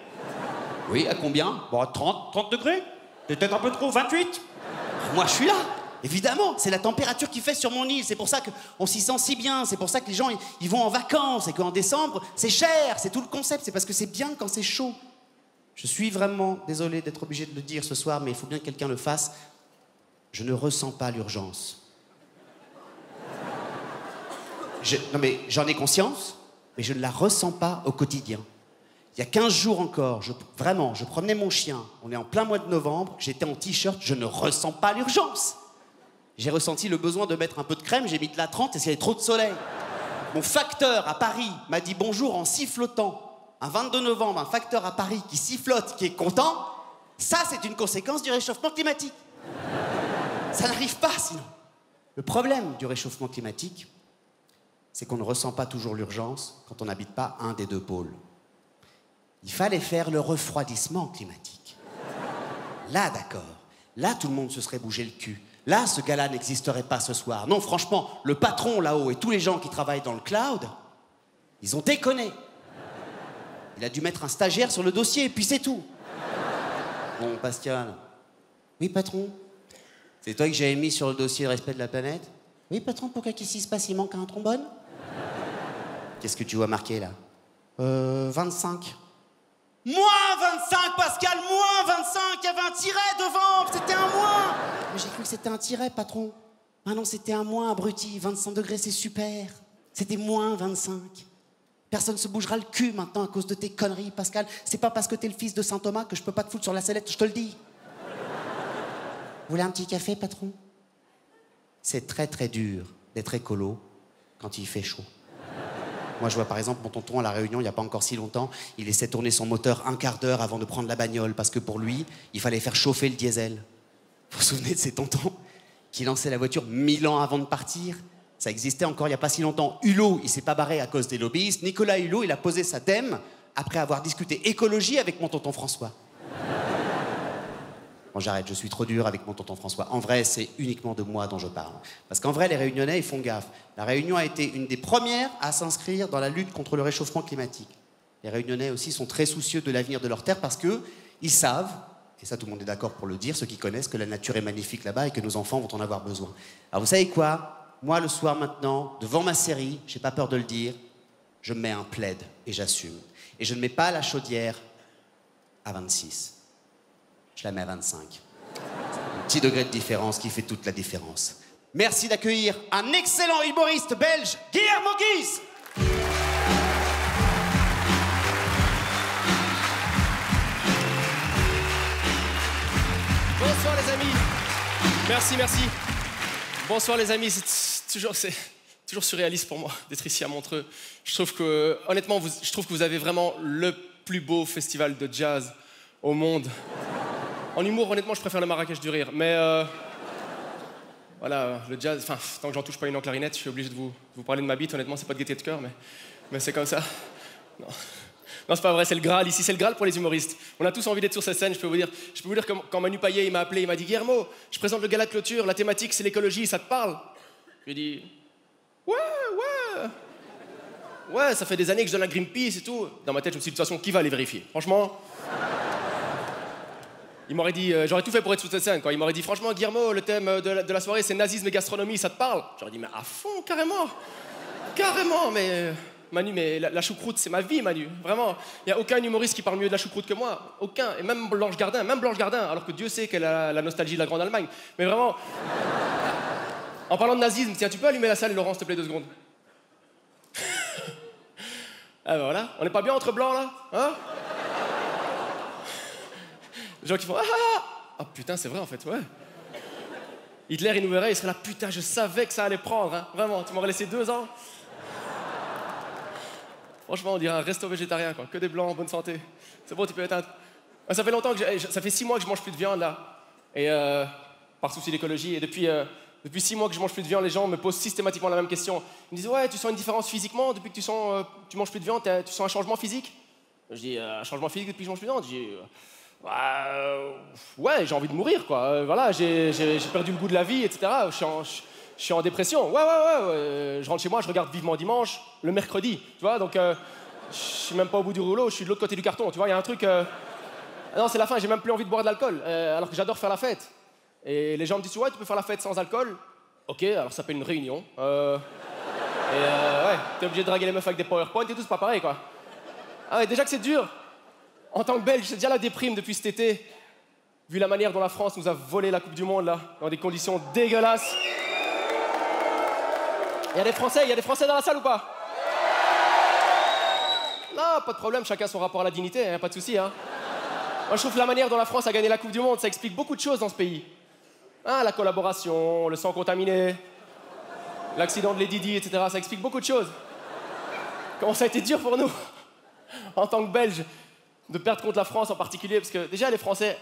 Oui, à combien ? Bon, 30 degrés. Peut-être un peu trop, 28. Moi, je suis là. Évidemment, c'est la température qui fait sur mon île. C'est pour ça qu'on s'y sent si bien. C'est pour ça que les gens, ils vont en vacances et qu'en décembre, c'est cher. C'est tout le concept. C'est parce que c'est bien quand c'est chaud. Je suis vraiment désolé d'être obligé de le dire ce soir, mais il faut bien que quelqu'un le fasse. Je ne ressens pas l'urgence. Non mais j'en ai conscience, mais je ne la ressens pas au quotidien. Il y a 15 jours encore, je promenais mon chien. On est en plein mois de novembre, j'étais en t-shirt, je ne ressens pas l'urgence. J'ai ressenti le besoin de mettre un peu de crème, j'ai mis de la 30 parce qu'il y avait trop de soleil. Mon facteur à Paris m'a dit bonjour en sifflotant. Un 22 novembre, un facteur à Paris qui sifflote, qui est content, ça c'est une conséquence du réchauffement climatique. Ça n'arrive pas sinon. Le problème du réchauffement climatique, c'est qu'on ne ressent pas toujours l'urgence quand on n'habite pas un des deux pôles. Il fallait faire le refroidissement climatique. Là, d'accord. Là, tout le monde se serait bougé le cul. Là, ce gars-là n'existerait pas ce soir. Non, franchement, le patron là-haut et tous les gens qui travaillent dans le cloud, ils ont déconné. Il a dû mettre un stagiaire sur le dossier, et puis c'est tout. Bon, Pascal. Oui, patron. C'est toi que j'avais mis sur le dossier respect de la planète? Oui, patron, pourquoi qu'est-ce qui se passe? Il manque un trombone? Qu'est-ce que tu vois marqué, là? 25. Moins 25, Pascal, moins 25! Il y avait un tiret devant, c'était un moins! Mais j'ai cru que c'était un tiret, patron. Ah non, c'était un moins, abruti. 25 degrés, c'est super. C'était moins 25. Personne se bougera le cul maintenant à cause de tes conneries, Pascal. C'est pas parce que t'es le fils de Saint Thomas que je peux pas te foutre sur la sellette, je te le dis. Vous voulez un petit café, patron? C'est très très dur d'être écolo quand il fait chaud. Moi, je vois par exemple mon tonton à La Réunion, il n'y a pas encore si longtemps, il laissait tourner son moteur un quart d'heure avant de prendre la bagnole parce que pour lui, il fallait faire chauffer le diesel. Vous vous souvenez de ces tontons qui lançaient la voiture 1000 ans avant de partir? Ça existait encore il n'y a pas si longtemps. Hulot, il s'est pas barré à cause des lobbyistes. Nicolas Hulot, il a posé sa thème après avoir discuté écologie avec mon tonton François. Bon, j'arrête, je suis trop dur avec mon tonton François. En vrai, c'est uniquement de moi dont je parle. Parce qu'en vrai, les Réunionnais, ils font gaffe. La Réunion a été une des premières à s'inscrire dans la lutte contre le réchauffement climatique. Les Réunionnais aussi sont très soucieux de l'avenir de leur terre parce qu'ils savent, et ça tout le monde est d'accord pour le dire, ceux qui connaissent, que la nature est magnifique là-bas et que nos enfants vont en avoir besoin. Alors vous savez quoi? Moi, le soir maintenant, devant ma série, j'ai pas peur de le dire, je mets un plaid et j'assume. Et je ne mets pas la chaudière à 26. Je la mets à 25. Un petit degré de différence qui fait toute la différence. Merci d'accueillir un excellent humoriste belge, Guillermo Guise. Bonsoir les amis. Merci. Bonsoir les amis, c'est toujours surréaliste pour moi d'être ici à Montreux. Je trouve que, honnêtement, je trouve que vous avez vraiment le plus beau festival de jazz au monde. En humour, honnêtement, je préfère le Marrakech du Rire, mais voilà, le jazz, enfin, tant que j'en touche pas une en clarinette, je suis obligé de vous parler de ma bite, honnêtement, c'est pas de gaieté de cœur, mais c'est comme ça. Non, c'est pas vrai, c'est le Graal, ici, c'est le Graal pour les humoristes. On a tous envie d'être sur cette scène, je peux vous dire que quand Manu Payet il m'a appelé, il m'a dit « Guillermo, je présente le gala de clôture, la thématique c'est l'écologie, ça te parle ?» Je lui ai dit « Ouais, ça fait des années que je donne à Greenpeace et tout. » Dans ma tête, je me suis dit « De toute façon, qui va aller vérifier? Franchement... » Il m'aurait dit, j'aurais tout fait pour être sur cette scène, quoi. Il m'aurait dit, franchement, Guillermo, le thème de la soirée, c'est nazisme et gastronomie, ça te parle? J'aurais dit, mais à fond, carrément, mais... Manu, mais la choucroute, c'est ma vie, Manu, vraiment. Il n'y a aucun humoriste qui parle mieux de la choucroute que moi, aucun. Et même Blanche Gardin, alors que Dieu sait qu'elle a la nostalgie de la Grande Allemagne. Mais vraiment... En parlant de nazisme, tiens, tu peux allumer la salle, Laurent, s'il te plaît, 2 secondes? Ah ben voilà, on n'est pas bien entre blancs, là, hein? Les gens qui font ah putain, c'est vrai en fait, ouais. Hitler, il nous verrait, il serait là, putain, je savais que ça allait prendre, hein. Vraiment, tu m'aurais laissé 2 ans. Franchement, on dirait un resto végétarien, quoi. Que des blancs, en bonne santé. C'est bon, tu peux éteindre. Ça fait longtemps que ça fait 6 mois que je mange plus de viande, là. Et par souci d'écologie. Et depuis 6 mois que je mange plus de viande, les gens me posent systématiquement la même question. Ils me disent, ouais, tu sens une différence physiquement depuis que tu manges plus de viande, tu sens un changement physique? Je dis, un changement physique depuis que je mange plus de viande? Je dis, ouais, j'ai envie de mourir, quoi. Voilà, j'ai perdu le goût de la vie, etc. Je suis en dépression. Ouais. Je rentre chez moi, je regarde Vivement Dimanche le mercredi, tu vois. Donc, je suis même pas au bout du rouleau, je suis de l'autre côté du carton, tu vois. Il y a un truc. Non, c'est la fin, j'ai même plus envie de boire de l'alcool, alors que j'adore faire la fête. Et les gens me disent, ouais, tu peux faire la fête sans alcool? Ok, alors ça s'appelle une réunion. Ouais, t'es obligé de draguer les meufs avec des PowerPoint et tout, c'est pas pareil, quoi. Ah ouais, déjà que c'est dur. En tant que Belge, j'ai déjà la déprime depuis cet été, vu la manière dont la France nous a volé la Coupe du Monde, là, dans des conditions dégueulasses. Il y a des Français dans la salle ou pas? Non, pas de problème, chacun son rapport à la dignité, hein, pas de souci, hein. Moi, je trouve que la manière dont la France a gagné la Coupe du Monde, ça explique beaucoup de choses dans ce pays. Hein, la collaboration, le sang contaminé, l'accident de Lady Di, etc. Ça explique beaucoup de choses. Comment ça a été dur pour nous, en tant que Belges, de perdre contre la France en particulier, parce que déjà, les Français,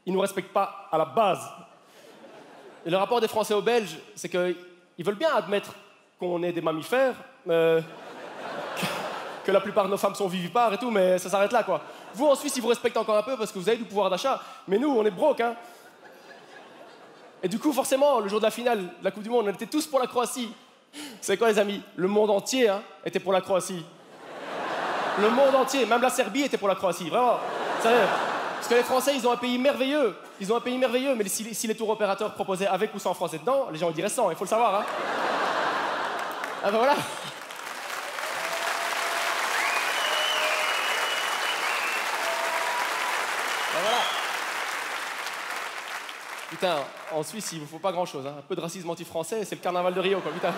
ils nous respectent pas à la base. Et le rapport des Français aux Belges, c'est qu'ils veulent bien admettre qu'on est des mammifères, que la plupart de nos femmes sont vivipares et tout, mais ça s'arrête là, quoi. Vous, en Suisse, ils vous respectent encore un peu parce que vous avez du pouvoir d'achat, mais nous, on est broke, hein. Et du coup, forcément, le jour de la finale de la Coupe du Monde, on était tous pour la Croatie. Vous savez quoi, les amis? Le monde entier, hein, était pour la Croatie. Le monde entier, même la Serbie était pour la Croatie, vraiment. Sérieux. Parce que les Français, ils ont un pays merveilleux. Ils ont un pays merveilleux, mais si les tours opérateurs proposaient avec ou sans Français dedans, les gens ils diraient sans, il faut le savoir, hein. Ah ben voilà. Ben voilà. Putain, en Suisse, il vous faut pas grand-chose, hein. Un peu de racisme anti-français, c'est le carnaval de Rio, quoi, putain.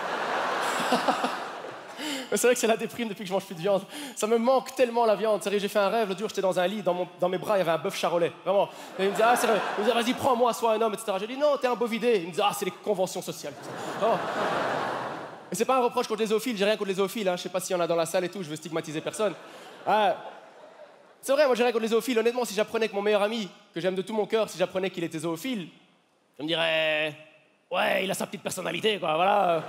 C'est vrai que c'est la déprime depuis que je mange plus de viande. Ça me manque tellement la viande. Sérieux, j'ai fait un rêve, l'autre jour j'étais dans un lit, dans mes bras il y avait un bœuf charolais, vraiment. Et il me disait, ah c'est vrai, il me disait, vas-y prends-moi, sois un homme, etc. J'ai dit, non, t'es un bovidé. Il me disait, ah c'est les conventions sociales. Oh. Et c'est pas un reproche contre les zoophiles, j'ai rien contre les zoophiles, hein. Je sais pas s'il y en a dans la salle et tout, je veux stigmatiser personne. Ah. C'est vrai, moi j'ai rien contre les zoophiles. Honnêtement, si j'apprenais que mon meilleur ami, que j'aime de tout mon cœur, si j'apprenais qu'il était zoophile, je me dirais, ouais, il a sa petite personnalité, quoi, voilà.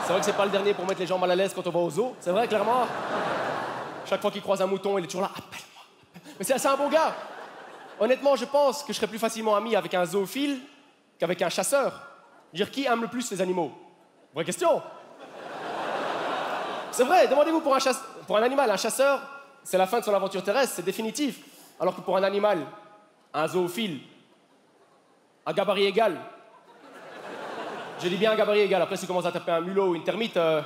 C'est vrai que c'est pas le dernier pour mettre les gens mal à l'aise quand on va au zoo. C'est vrai, clairement. Chaque fois qu'il croise un mouton, il est toujours là. Appelle-moi. Mais c'est un bon gars. Honnêtement, je pense que je serais plus facilement ami avec un zoophile qu'avec un chasseur. Je veux dire, qui aime le plus les animaux? Vraie question. C'est vrai, demandez-vous pour un animal, un chasseur, c'est la fin de son aventure terrestre, c'est définitif. Alors que pour un animal, un zoophile, à gabarit égal, je dis bien un gabarit égal, après si tu commences à taper un mulot ou une termite, là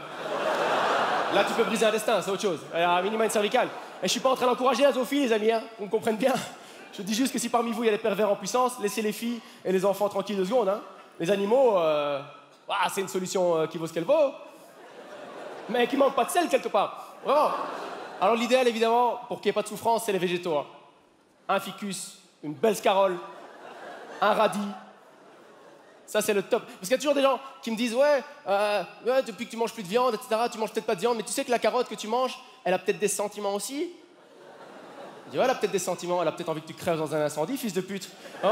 tu peux briser un destin, c'est autre chose. Un minimum une cervicale. Et je suis pas en train d'encourager la zoophilie, les amis, hein, qu'on me comprenne bien. Je dis juste que si parmi vous il y a des pervers en puissance, laissez les filles et les enfants tranquilles 2 secondes. Hein. Les animaux, c'est une solution qui vaut ce qu'elle vaut, mais qui manque pas de sel quelque part. Vraiment. Alors l'idéal évidemment, pour qu'il n'y ait pas de souffrance, c'est les végétaux. Hein. Un ficus, une belle scarole, un radis. Ça, c'est le top. Parce qu'il y a toujours des gens qui me disent ouais, depuis que tu manges plus de viande, etc., tu manges peut-être pas de viande, mais tu sais que la carotte que tu manges, elle a peut-être des sentiments aussi. Je dis ouais, elle a peut-être des sentiments, elle a peut-être envie que tu crèves dans un incendie, fils de pute. Oh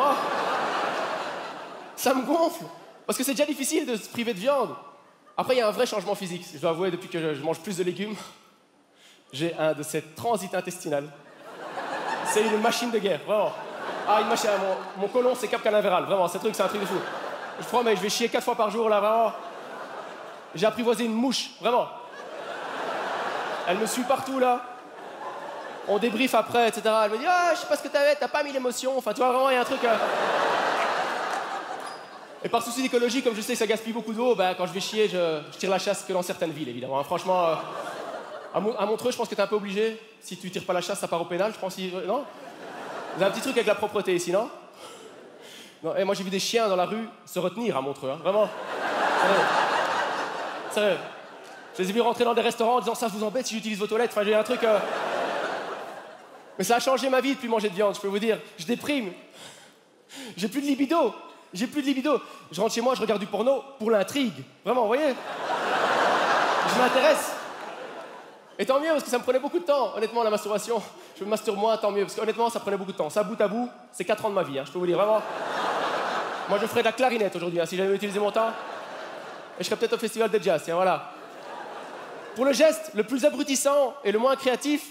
ça me gonfle. Parce que c'est déjà difficile de se priver de viande. Après, il y a un vrai changement physique. Je dois avouer, depuis que je mange plus de légumes, j'ai un de ces transits intestinal. C'est une machine de guerre, vraiment. Ah, une machine. Mon côlon, c'est Cap Canaveral, vraiment, c'est un truc de fou. Je promets, je vais chier 4 fois par jour, là, vraiment. J'ai apprivoisé une mouche, vraiment. Elle me suit partout, là. On débrief après, etc. Elle me dit, ah, je sais pas ce que t'as pas mis l'émotion. Enfin, tu vois, vraiment, il y a un truc... Et par souci d'écologie, comme je sais que ça gaspille beaucoup d'eau, ben, quand je vais chier, je tire la chasse que dans certaines villes, évidemment. Hein, franchement, à Montreux, je pense que t'es un peu obligé. Si tu tires pas la chasse, ça part au pénal, je pense. Non? Vous avez un petit truc avec la propreté ici, non? Non, et moi j'ai vu des chiens dans la rue se retenir à Montreux, hein, vraiment. Sérieux. Je les ai vus rentrer dans des restaurants en disant ça vous embête si j'utilise vos toilettes. Enfin, j'ai un truc. Mais ça a changé ma vie depuis manger de viande, je peux vous dire. Je déprime. J'ai plus de libido. J'ai plus de libido. Je rentre chez moi, je regarde du porno pour l'intrigue. Vraiment, vous voyez? Je m'intéresse. Et tant mieux, parce que ça me prenait beaucoup de temps, honnêtement, la masturbation. Je me masturbe moins, tant mieux, parce qu'honnêtement, ça prenait beaucoup de temps. Ça, bout à bout, c'est 4 ans de ma vie, hein, je peux vous dire, vraiment. Moi, je ferais de la clarinette aujourd'hui, hein, si j'avais utilisé mon temps. Et je serais peut-être au festival de jazz, tiens, voilà. Pour le geste le plus abrutissant et le moins créatif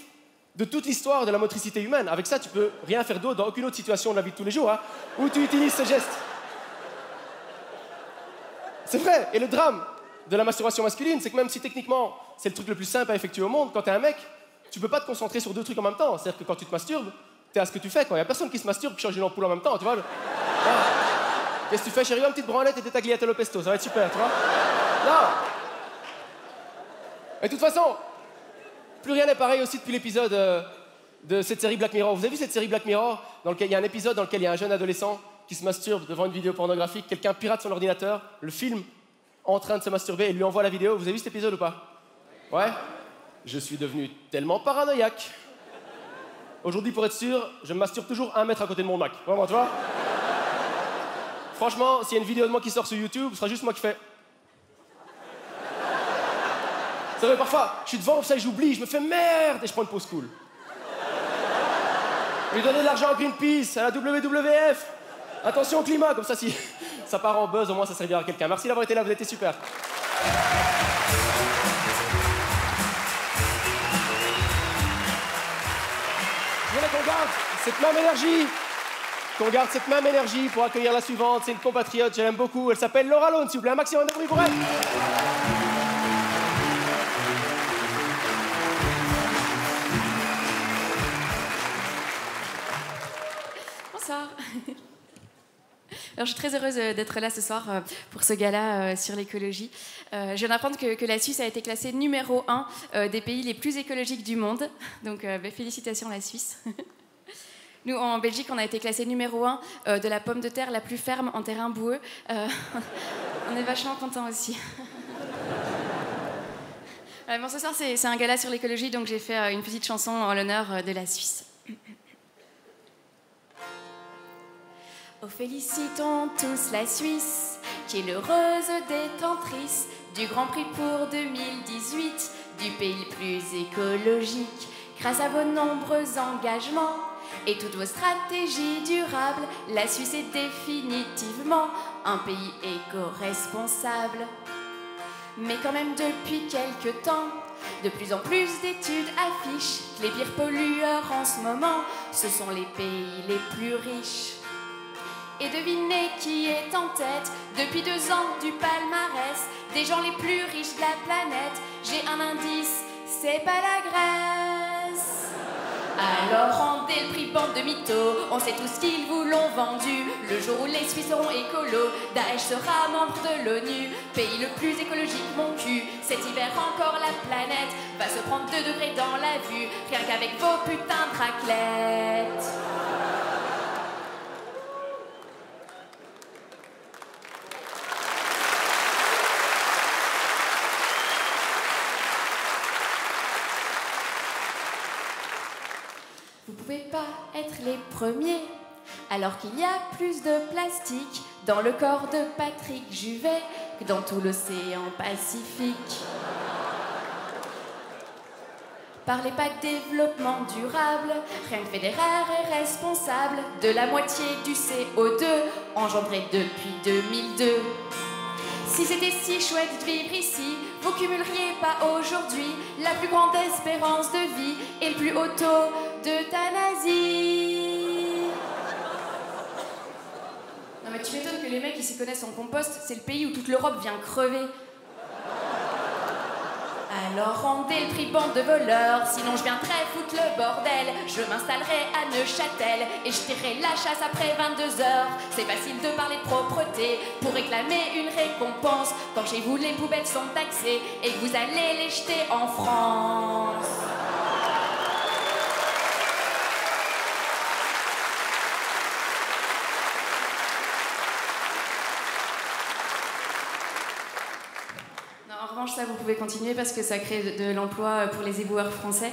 de toute l'histoire de la motricité humaine. Avec ça, tu peux rien faire d'autre dans aucune autre situation de la vie de tous les jours, hein, où tu utilises ce geste. C'est vrai, et le drame de la masturbation masculine, c'est que même si techniquement c'est le truc le plus simple à effectuer au monde, quand t'es un mec, tu peux pas te concentrer sur 2 trucs en même temps. C'est-à-dire que quand tu te masturbes, t'es à ce que tu fais, quoi. Y a personne qui se masturbe qui change une ampoule en même temps, tu vois. Qu'est-ce que tu fais, chérie? Une petite branlette et des tagliatelle au pesto, ça va être super, tu vois. Non. Et de toute façon, plus rien n'est pareil aussi depuis l'épisode de cette série Black Mirror. Vous avez vu cette série Black Mirror dans lequel il y a un épisode dans lequel il y a un jeune adolescent qui se masturbe devant une vidéo pornographique, quelqu'un pirate son ordinateur, le filme en train de se masturber et lui envoie la vidéo. Vous avez vu cet épisode ou pas? Ouais. Je suis devenu tellement paranoïaque. Aujourd'hui, pour être sûr, je me masturbe toujours 1 mètre à côté de mon Mac. Vraiment, tu vois? Franchement, s'il y a une vidéo de moi qui sort sur YouTube, ce sera juste moi qui fais. C'est vrai, parfois, je suis devant, ça, j'oublie, je me fais merde et je prends une pause cool. Lui donner de l'argent à Greenpeace, à la WWF. Attention au climat, comme ça, si ça part en buzz, au moins ça servira à quelqu'un. Merci d'avoir été là, vous étiez super. Je voudrais qu'on garde cette même énergie pour accueillir la suivante. C'est une compatriote, je l'aime beaucoup. Elle s'appelle Laura Lone, s'il vous plaît. Un maximum de bruit pour elle. Bonsoir. Alors, je suis très heureuse d'être là ce soir pour ce gala sur l'écologie. Je viens d'apprendre que la Suisse a été classée numéro 1 des pays les plus écologiques du monde. Donc, félicitations la Suisse. Nous, en Belgique, on a été classé numéro 1 de la pomme de terre la plus ferme en terrain boueux. On est vachement contents aussi. Bon, ce soir, c'est un gala sur l'écologie, donc j'ai fait une petite chanson en l'honneur de la Suisse. Oh, félicitons tous la Suisse, qui est l'heureuse détentrice du Grand Prix pour 2018, du pays le plus écologique. Grâce à vos nombreux engagements et toutes vos stratégies durables, la Suisse est définitivement un pays éco-responsable. Mais quand même depuis quelques temps, de plus en plus d'études affichent que les pires pollueurs en ce moment, ce sont les pays les plus riches. Et devinez qui est en tête depuis 2 ans du palmarès des gens les plus riches de la planète. J'ai un indice, c'est pas la Grèce. Alors rendez le prix, bande de mythos, on sait tous qu'ils vous l'ont vendu. Le jour où les Suisses seront écolos, Daesh sera membre de l'ONU. Pays le plus écologique, mon cul. Cet hiver encore la planète va se prendre 2 degrés dans la vue, rien qu'avec vos putains de raclettes. Vous pouvez pas être les premiers, alors qu'il y a plus de plastique dans le corps de Patrick Juvet que dans tout l'océan Pacifique. Parlez pas de développement durable, rien que Federer est responsable de la moitié du CO2 engendré depuis 2002. Si c'était si chouette de vivre ici, vous cumuleriez pas aujourd'hui la plus grande espérance de vie et le plus haut taux d'euthanasie. Non mais tu m'étonnes que les mecs qui s'y connaissent en compost, c'est le pays où toute l'Europe vient crever. Alors rendez le prix, bande de voleurs, sinon je viendrai foutre le bordel. Je m'installerai à Neuchâtel et je tirerai la chasse après 22 heures. C'est facile de parler de propreté pour réclamer une récompense quand chez vous les poubelles sont taxées et que vous allez les jeter en France. En revanche, ça, vous pouvez continuer parce que ça crée de l'emploi pour les éboueurs français.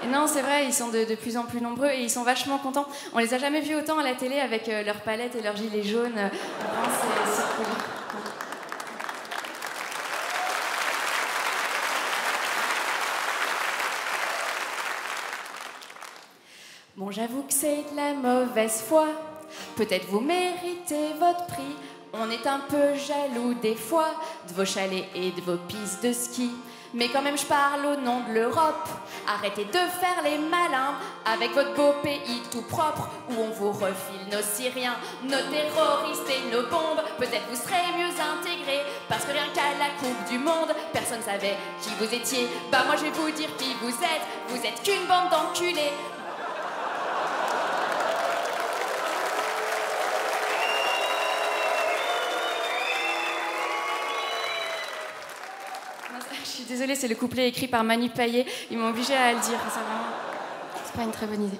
Et non, c'est vrai, ils sont de plus en plus nombreux et ils sont vachement contents. On les a jamais vus autant à la télé avec leurs palettes et leurs gilets jaunes. Vraiment, c'est cool. Bon, j'avoue que c'est de la mauvaise foi. Peut-être vous méritez votre prix. On est un peu jaloux des fois de vos chalets et de vos pistes de ski. Mais quand même je parle au nom de l'Europe. Arrêtez de faire les malins avec votre beau pays tout propre où on vous refile nos Syriens, nos terroristes et nos bombes. Peut-être vous serez mieux intégrés parce que rien qu'à la Coupe du Monde, personne savait qui vous étiez. Bah moi je vais vous dire qui vous êtes qu'une bande d'enculés. Je suis désolée, c'est le couplet écrit par Manu Payet. Ils m'ont obligée à le dire. Ça, vraiment, c'est pas une très bonne idée.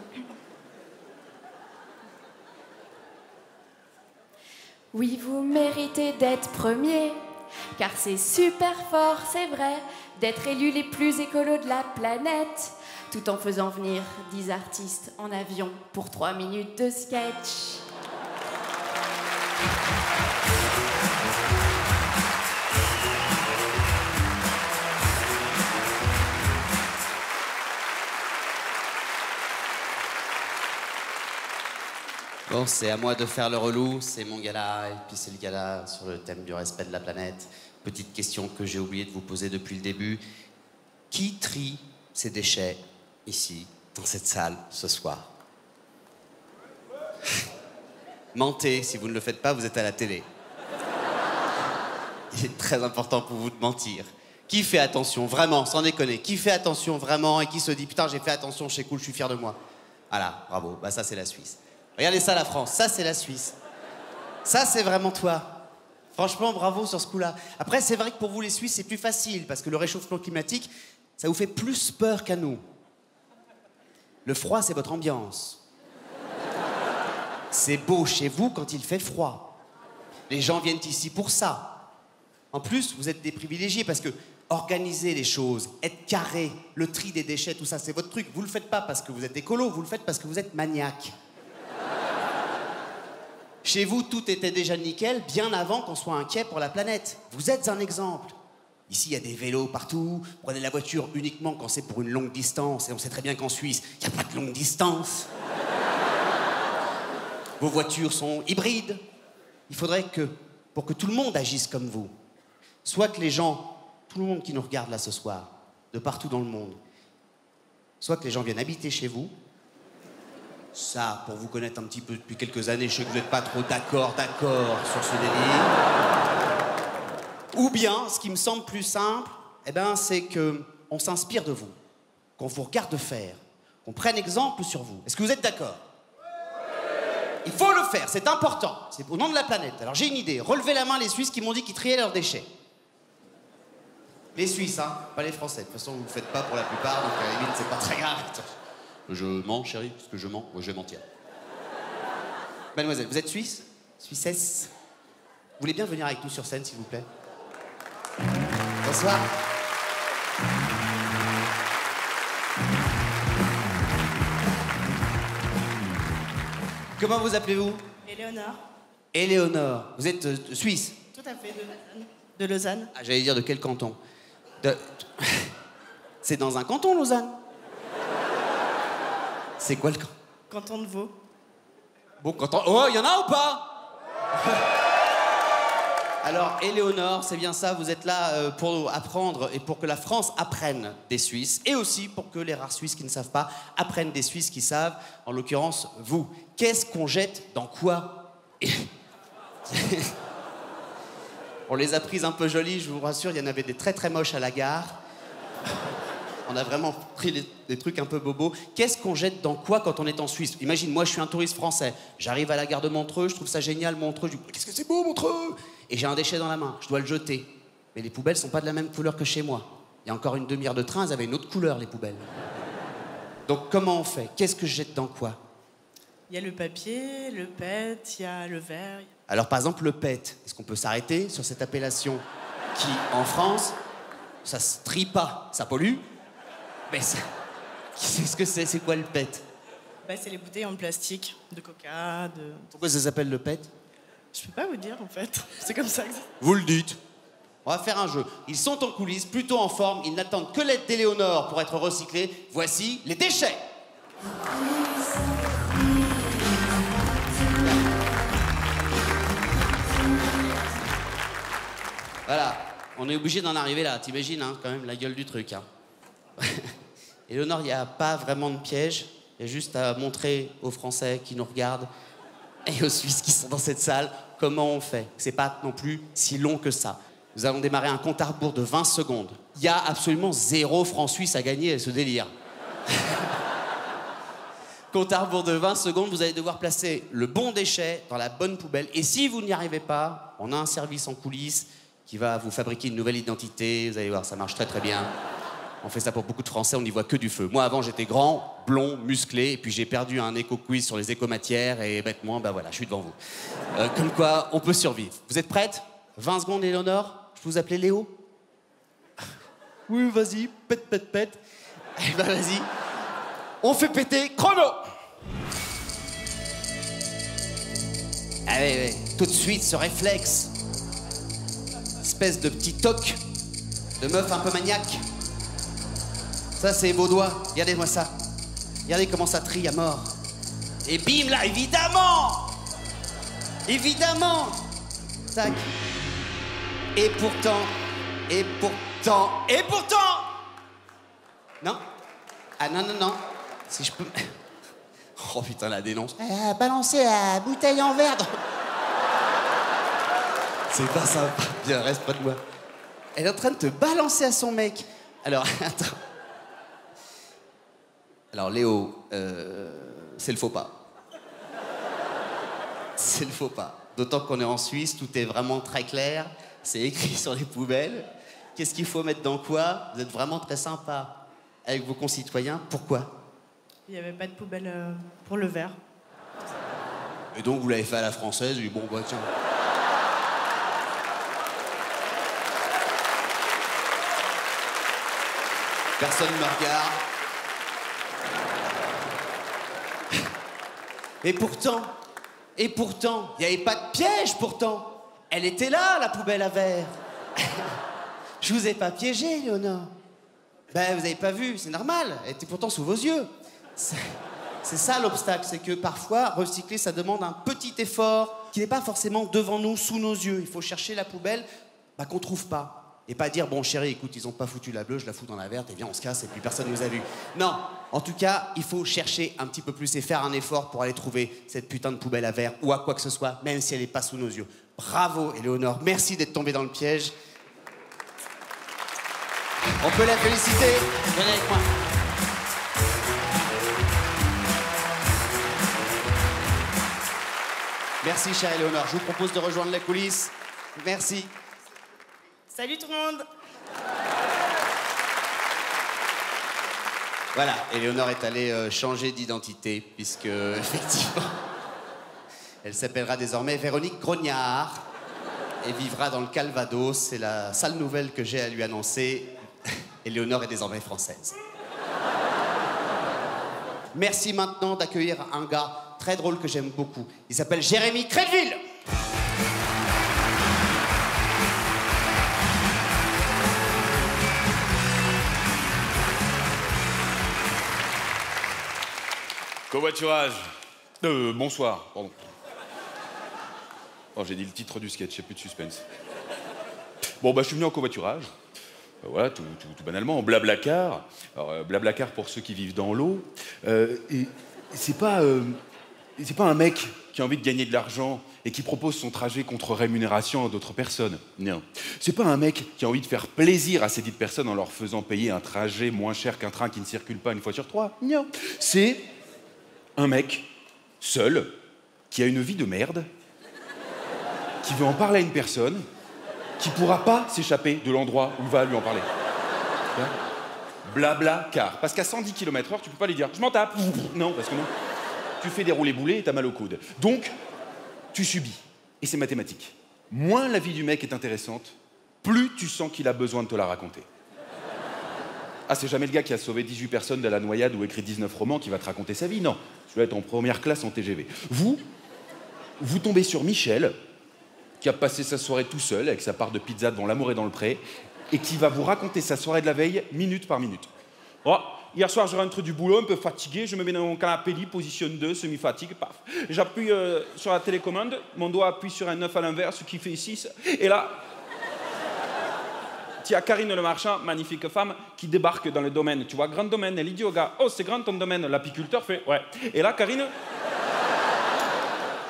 Oui, vous méritez d'être premier, car c'est super fort, c'est vrai, d'être élus les plus écolos de la planète, tout en faisant venir 10 artistes en avion pour 3 minutes de sketch. Bon, c'est à moi de faire le relou, c'est mon gala, et puis c'est le gala sur le thème du respect de la planète. Petite question que j'ai oublié de vous poser depuis le début. Qui trie ses déchets ici, dans cette salle, ce soir? Mentez, si vous ne le faites pas, vous êtes à la télé. Il est très important pour vous de mentir. Qui fait attention, vraiment, sans déconner, qui fait attention vraiment et qui se dit « Putain, j'ai fait attention, c'est cool, je suis fier de moi ». Voilà, bravo, bah ça c'est la Suisse. Regardez ça, la France. Ça, c'est la Suisse. Ça, c'est vraiment toi. Franchement, bravo sur ce coup-là. Après, c'est vrai que pour vous, les Suisses, c'est plus facile, parce que le réchauffement climatique, ça vous fait plus peur qu'à nous. Le froid, c'est votre ambiance. C'est beau chez vous quand il fait froid. Les gens viennent ici pour ça. En plus, vous êtes des privilégiés, parce que organiser les choses, être carré, le tri des déchets, tout ça, c'est votre truc. Vous le faites pas parce que vous êtes écolo, vous le faites parce que vous êtes maniaque. Chez vous, tout était déjà nickel bien avant qu'on soit inquiet pour la planète. Vous êtes un exemple. Ici, il y a des vélos partout. Prenez la voiture uniquement quand c'est pour une longue distance. Et on sait très bien qu'en Suisse, il n'y a pas de longue distance. Vos voitures sont hybrides. Il faudrait que, pour que tout le monde agisse comme vous, soit que les gens, tout le monde qui nous regarde là ce soir, de partout dans le monde, soit que les gens viennent habiter chez vous. Ça, pour vous connaître un petit peu depuis quelques années, je sais que vous n'êtes pas trop d'accord sur ce délire. Ou bien, ce qui me semble plus simple, eh ben, c'est qu'on s'inspire de vous, qu'on vous regarde faire, qu'on prenne exemple sur vous. Est-ce que vous êtes d'accord? Il faut le faire, c'est important. C'est au nom de la planète. Alors j'ai une idée. Relevez la main les Suisses qui m'ont dit qu'ils triaient leurs déchets. Les Suisses, hein, pas les Français. De toute façon, vous ne le faites pas pour la plupart, donc à la limite, c'est pas très grave. Je mens, chérie, parce que je mens. Ouais, je vais mentir. Mademoiselle, vous êtes suisse? Suissesse? Vous voulez bien venir avec nous sur scène, s'il vous plaît? Bonsoir. Comment vous appelez-vous? Éléonore. Éléonore. Vous êtes suisse? Tout à fait, de Lausanne. Ah, j'allais dire de quel canton? C'est dans un canton, Lausanne? C'est quoi le canton? Canton de Vaud. Bon, canton... Oh, il y en a ou pas? Alors, Éléonore, c'est bien ça, vous êtes là pour apprendre et pour que la France apprenne des Suisses, et aussi pour que les rares Suisses qui ne savent pas apprennent des Suisses qui savent, en l'occurrence, vous. Qu'est-ce qu'on jette dans quoi? On les a prises un peu jolies, je vous rassure, il y en avait des très très moches à la gare. On a vraiment pris des trucs un peu bobos. Qu'est-ce qu'on jette dans quoi quand on est en Suisse? Imagine, moi, je suis un touriste français. J'arrive à la gare de Montreux, je trouve ça génial, Montreux. Je dis, qu'est-ce que c'est beau, Montreux? Et j'ai un déchet dans la main, je dois le jeter. Mais les poubelles sont pas de la même couleur que chez moi. Il y a encore une demi-heure de train, elles avaient une autre couleur, les poubelles. Donc, comment on fait? Qu'est-ce que je jette dans quoi? Il y a le papier, le PET, il y a le verre. Alors, par exemple, le PET. Est-ce qu'on peut s'arrêter sur cette appellation qui, en France, ça se trie pas, ça pollue? Mais Qu'est-ce que c'est? C'est quoi le PET? Bah, c'est les bouteilles en plastique, de coca, de... Pourquoi ça s'appelle le PET? Je peux pas vous dire, en fait. C'est comme ça que... Vous le dites. On va faire un jeu. Ils sont en coulisses, plutôt en forme. Ils n'attendent que l'aide d'Éléonore pour être recyclés. Voici les déchets. Voilà. On est obligé d'en arriver là. T'imagines, hein, quand même, la gueule du truc. Hein. Éléonore, il n'y a pas vraiment de piège. Il y a juste à montrer aux Français qui nous regardent et aux Suisses qui sont dans cette salle comment on fait. C'est pas non plus si long que ça. Nous allons démarrer un compte à rebours de 20 secondes. Il y a absolument 0 francs suisses à gagner à ce délire. Compte à rebours de 20 secondes, vous allez devoir placer le bon déchet dans la bonne poubelle. Et si vous n'y arrivez pas, on a un service en coulisses qui va vous fabriquer une nouvelle identité. Vous allez voir, ça marche très très bien. On fait ça pour beaucoup de Français, on n'y voit que du feu. Moi, avant, j'étais grand, blond, musclé, et puis j'ai perdu un éco-quiz sur les écomatières, et bêtement, ben voilà, je suis devant vous. Comme quoi, on peut survivre. Vous êtes prête? 20 secondes, Éléonore? Je peux vous appeler Léo? Oui, vas-y, pète, pète, pète. Eh ben, vas-y. On fait péter, chrono! Allez, tout de suite, ce réflexe. Espèce de petit toc de meuf un peu maniaque. Ça, c'est vos doigts. Regardez-moi ça. Regardez comment ça trie à mort. Et bim, là, évidemment! Évidemment! Tac. Et pourtant... Non? Ah non, non, non. Si je peux... Oh putain, la dénonce. Balancer la bouteille en verre. C'est pas sympa. Viens, reste près de moi. Elle est en train de te balancer à son mec. Alors, attends. Alors, Léo, c'est le faux pas. C'est le faux pas. D'autant qu'on est en Suisse, tout est vraiment très clair. C'est écrit sur les poubelles. Qu'est-ce qu'il faut mettre dans quoi? Vous êtes vraiment très sympa avec vos concitoyens. Pourquoi? Il n'y avait pas de poubelle pour le verre. Et donc, vous l'avez fait à la française, et bon, bah tiens. Personne ne me regarde. Et pourtant, il n'y avait pas de piège pourtant. Elle était là, la poubelle à verre. Je vous ai pas piégé, Léonore. Ben, vous n'avez pas vu, c'est normal. Elle était pourtant sous vos yeux. C'est ça l'obstacle, c'est que parfois, recycler, ça demande un petit effort qui n'est pas forcément devant nous, sous nos yeux. Il faut chercher la poubelle qu'on trouve pas. Et pas dire, bon chérie, écoute, ils ont pas foutu la bleue, je la fous dans la verte, et viens, on se casse, et puis personne nous a vus. Non, en tout cas, il faut chercher un petit peu plus et faire un effort pour aller trouver cette putain de poubelle à verre ou à quoi que ce soit, même si elle n'est pas sous nos yeux. Bravo, Éléonore, merci d'être tombée dans le piège. On peut la féliciter. Venez avec moi. Merci, chère Éléonore. Je vous propose de rejoindre la coulisse. Merci. Salut tout le monde! Voilà, Éléonore est allée changer d'identité, puisque, effectivement, elle s'appellera désormais Véronique Grognard et vivra dans le Calvados. C'est la sale nouvelle que j'ai à lui annoncer. Éléonore est désormais française. Merci maintenant d'accueillir un gars très drôle que j'aime beaucoup. Il s'appelle Jérémy Crédville. Covoiturage. Bonsoir, pardon. Oh, j'ai dit le titre du sketch, il n'y a plus de suspense. Bon, je suis venu en covoiturage. Voilà, tout banalement, en blablacar. Alors, blablacar pour ceux qui vivent dans l'eau. Et c'est pas un mec qui a envie de gagner de l'argent et qui propose son trajet contre rémunération à d'autres personnes. Non. C'est pas un mec qui a envie de faire plaisir à ces dites personnes en leur faisant payer un trajet moins cher qu'un train qui ne circule pas une fois sur 3. Non. C'est un mec, seul, qui a une vie de merde, qui veut en parler à une personne, qui pourra pas s'échapper de l'endroit où il va lui en parler. Blabla car. Parce qu'à 110 km/h, tu peux pas lui dire « je m'en tape ». Non, parce que non. Tu fais dérouler boulet et t'as mal au coude. Donc, tu subis. Et c'est mathématique. Moins la vie du mec est intéressante, plus tu sens qu'il a besoin de te la raconter. Ah, c'est jamais le gars qui a sauvé 18 personnes de la noyade ou écrit 19 romans qui va te raconter sa vie, non. Tu dois être en première classe en TGV. Vous tombez sur Michel, qui a passé sa soirée tout seul avec sa part de pizza devant L'amour est dans le pré, et qui va vous raconter sa soirée de la veille, minute par minute. Oh, hier soir, je rentre du boulot, un peu fatigué, je me mets dans mon canapé lit, position 2, semi-fatigue, paf. J'appuie sur la télécommande, mon doigt appuie sur un 9 à l'inverse, ce qui fait 6, et là... Il y a Karine le marchand, magnifique femme, qui débarque dans le domaine. Tu vois, grand domaine, elle dit au gars, oh, c'est grand ton domaine. L'apiculteur fait, ouais. Et là, Karine,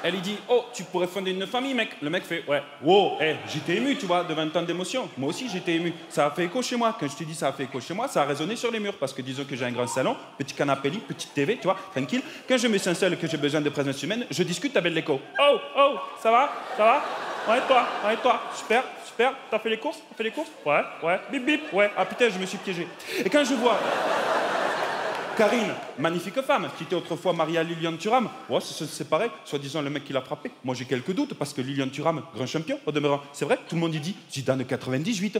elle lui dit, oh, tu pourrais fonder une famille, mec. Le mec fait, ouais. Wow, j'étais ému, tu vois, devant tant d'émotions. Moi aussi, j'étais ému. Ça a fait écho chez moi. Quand je te dis ça a fait écho chez moi, ça a résonné sur les murs. Parce que disons que j'ai un grand salon, petit canapé lit, petite TV, tu vois, tranquille. Quand je me sens seul et que j'ai besoin de présence humaine, je discute avec l'écho. Oh, ça va? Ouais, toi, super. T'as fait les courses? Ouais. Bip, bip, ouais. Ah putain, je me suis piégé. Et quand je vois Karine, magnifique femme, qui était autrefois mariée à Lilian Thuram, ouais, c'est pareil, soi-disant le mec qui l'a frappé. Moi, j'ai quelques doutes, parce que Lilian Thuram, grand champion, au demeurant, c'est vrai, tout le monde y dit Zidane 98,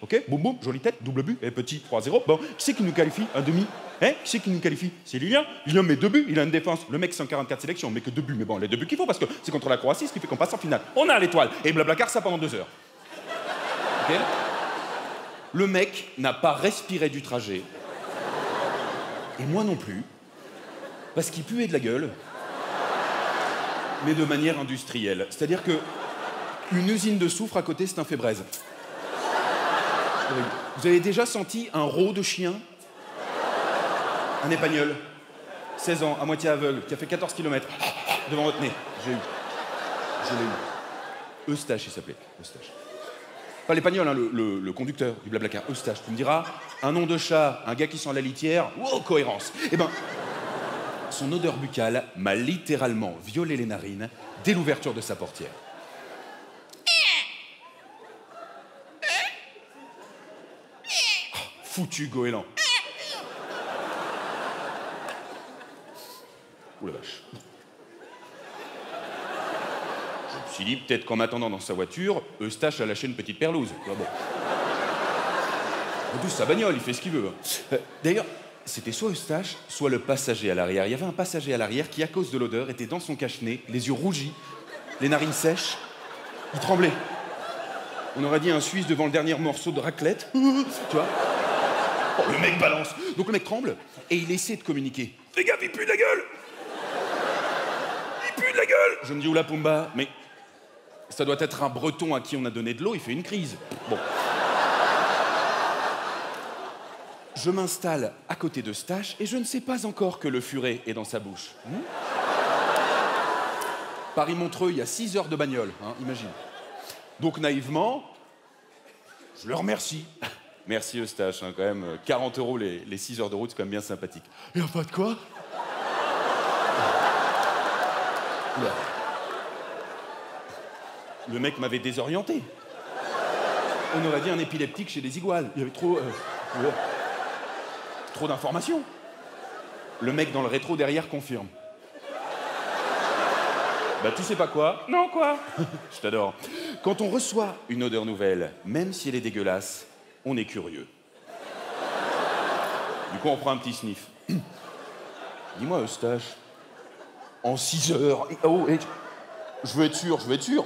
ok, boum boum, jolie tête, double but, et petit 3-0. Bon, qui c'est qui nous qualifie? Un demi? Qui c'est qui nous qualifie? C'est Lilian. Lilian met 2 buts, il a une défense. Le mec, 144 sélections, mais que 2 buts. Mais bon, les 2 buts qu'il faut, parce que c'est contre la Croatie, ce qui fait qu'on passe en finale. On a l'étoile. Et Blablacar, ça pendant 2 heures. Ok? Le mec n'a pas respiré du trajet. Et moi non plus. Parce qu'il puait de la gueule. Mais de manière industrielle. C'est-à-dire que une usine de soufre à côté, c'est un fait braise. Vous avez déjà senti un rot de chien? Un épagnol, 16 ans, à moitié aveugle, qui a fait 14 km devant votre nez. Je l'ai eu. Eustache, il s'appelait. Eustache. Pas l'épagnol, hein, le conducteur du Blablacar. Eustache. Tu me diras, un nom de chat, un gars qui sent la litière, wow, cohérence. Eh ben, son odeur buccale m'a littéralement violé les narines dès l'ouverture de sa portière. Oh, foutu goéland. Ouh la vache. Je me suis dit, peut-être qu'en m'attendant dans sa voiture, Eustache a lâché une petite perlouse. Ah bon. En plus, sa bagnole, il fait ce qu'il veut. D'ailleurs, c'était soit Eustache, soit le passager à l'arrière. Il y avait un passager à l'arrière qui, à cause de l'odeur, était dans son cache-nez, les yeux rougis, les narines sèches. Il tremblait. On aurait dit un Suisse devant le dernier morceau de raclette. Tu vois? Oh, le mec balance. Donc le mec tremble et il essaie de communiquer. Fais gaffe, il pue de la gueule! De la gueule. Je me dis, oula Pumba, mais ça doit être un breton à qui on a donné de l'eau, il fait une crise. Bon. Je m'installe à côté d'Eustache et je ne sais pas encore que le furet est dans sa bouche. Paris-Montreux, il y a 6 heures de bagnole, hein, imagine. Donc naïvement, je le remercie. Merci Eustache, hein, quand même, 40 € les 6 heures de route, c'est quand même bien sympathique. Et a pas de quoi? Le mec m'avait désorienté. On aurait dit un épileptique chez des iguales. Il y avait trop d'informations. Le mec dans le rétro derrière confirme. Bah tu sais pas quoi? Non quoi? Je t'adore. Quand on reçoit une odeur nouvelle, même si elle est dégueulasse, on est curieux. Du coup on prend un petit sniff. Dis-moi Eustache, en 6 heures. Oh, je veux être sûr.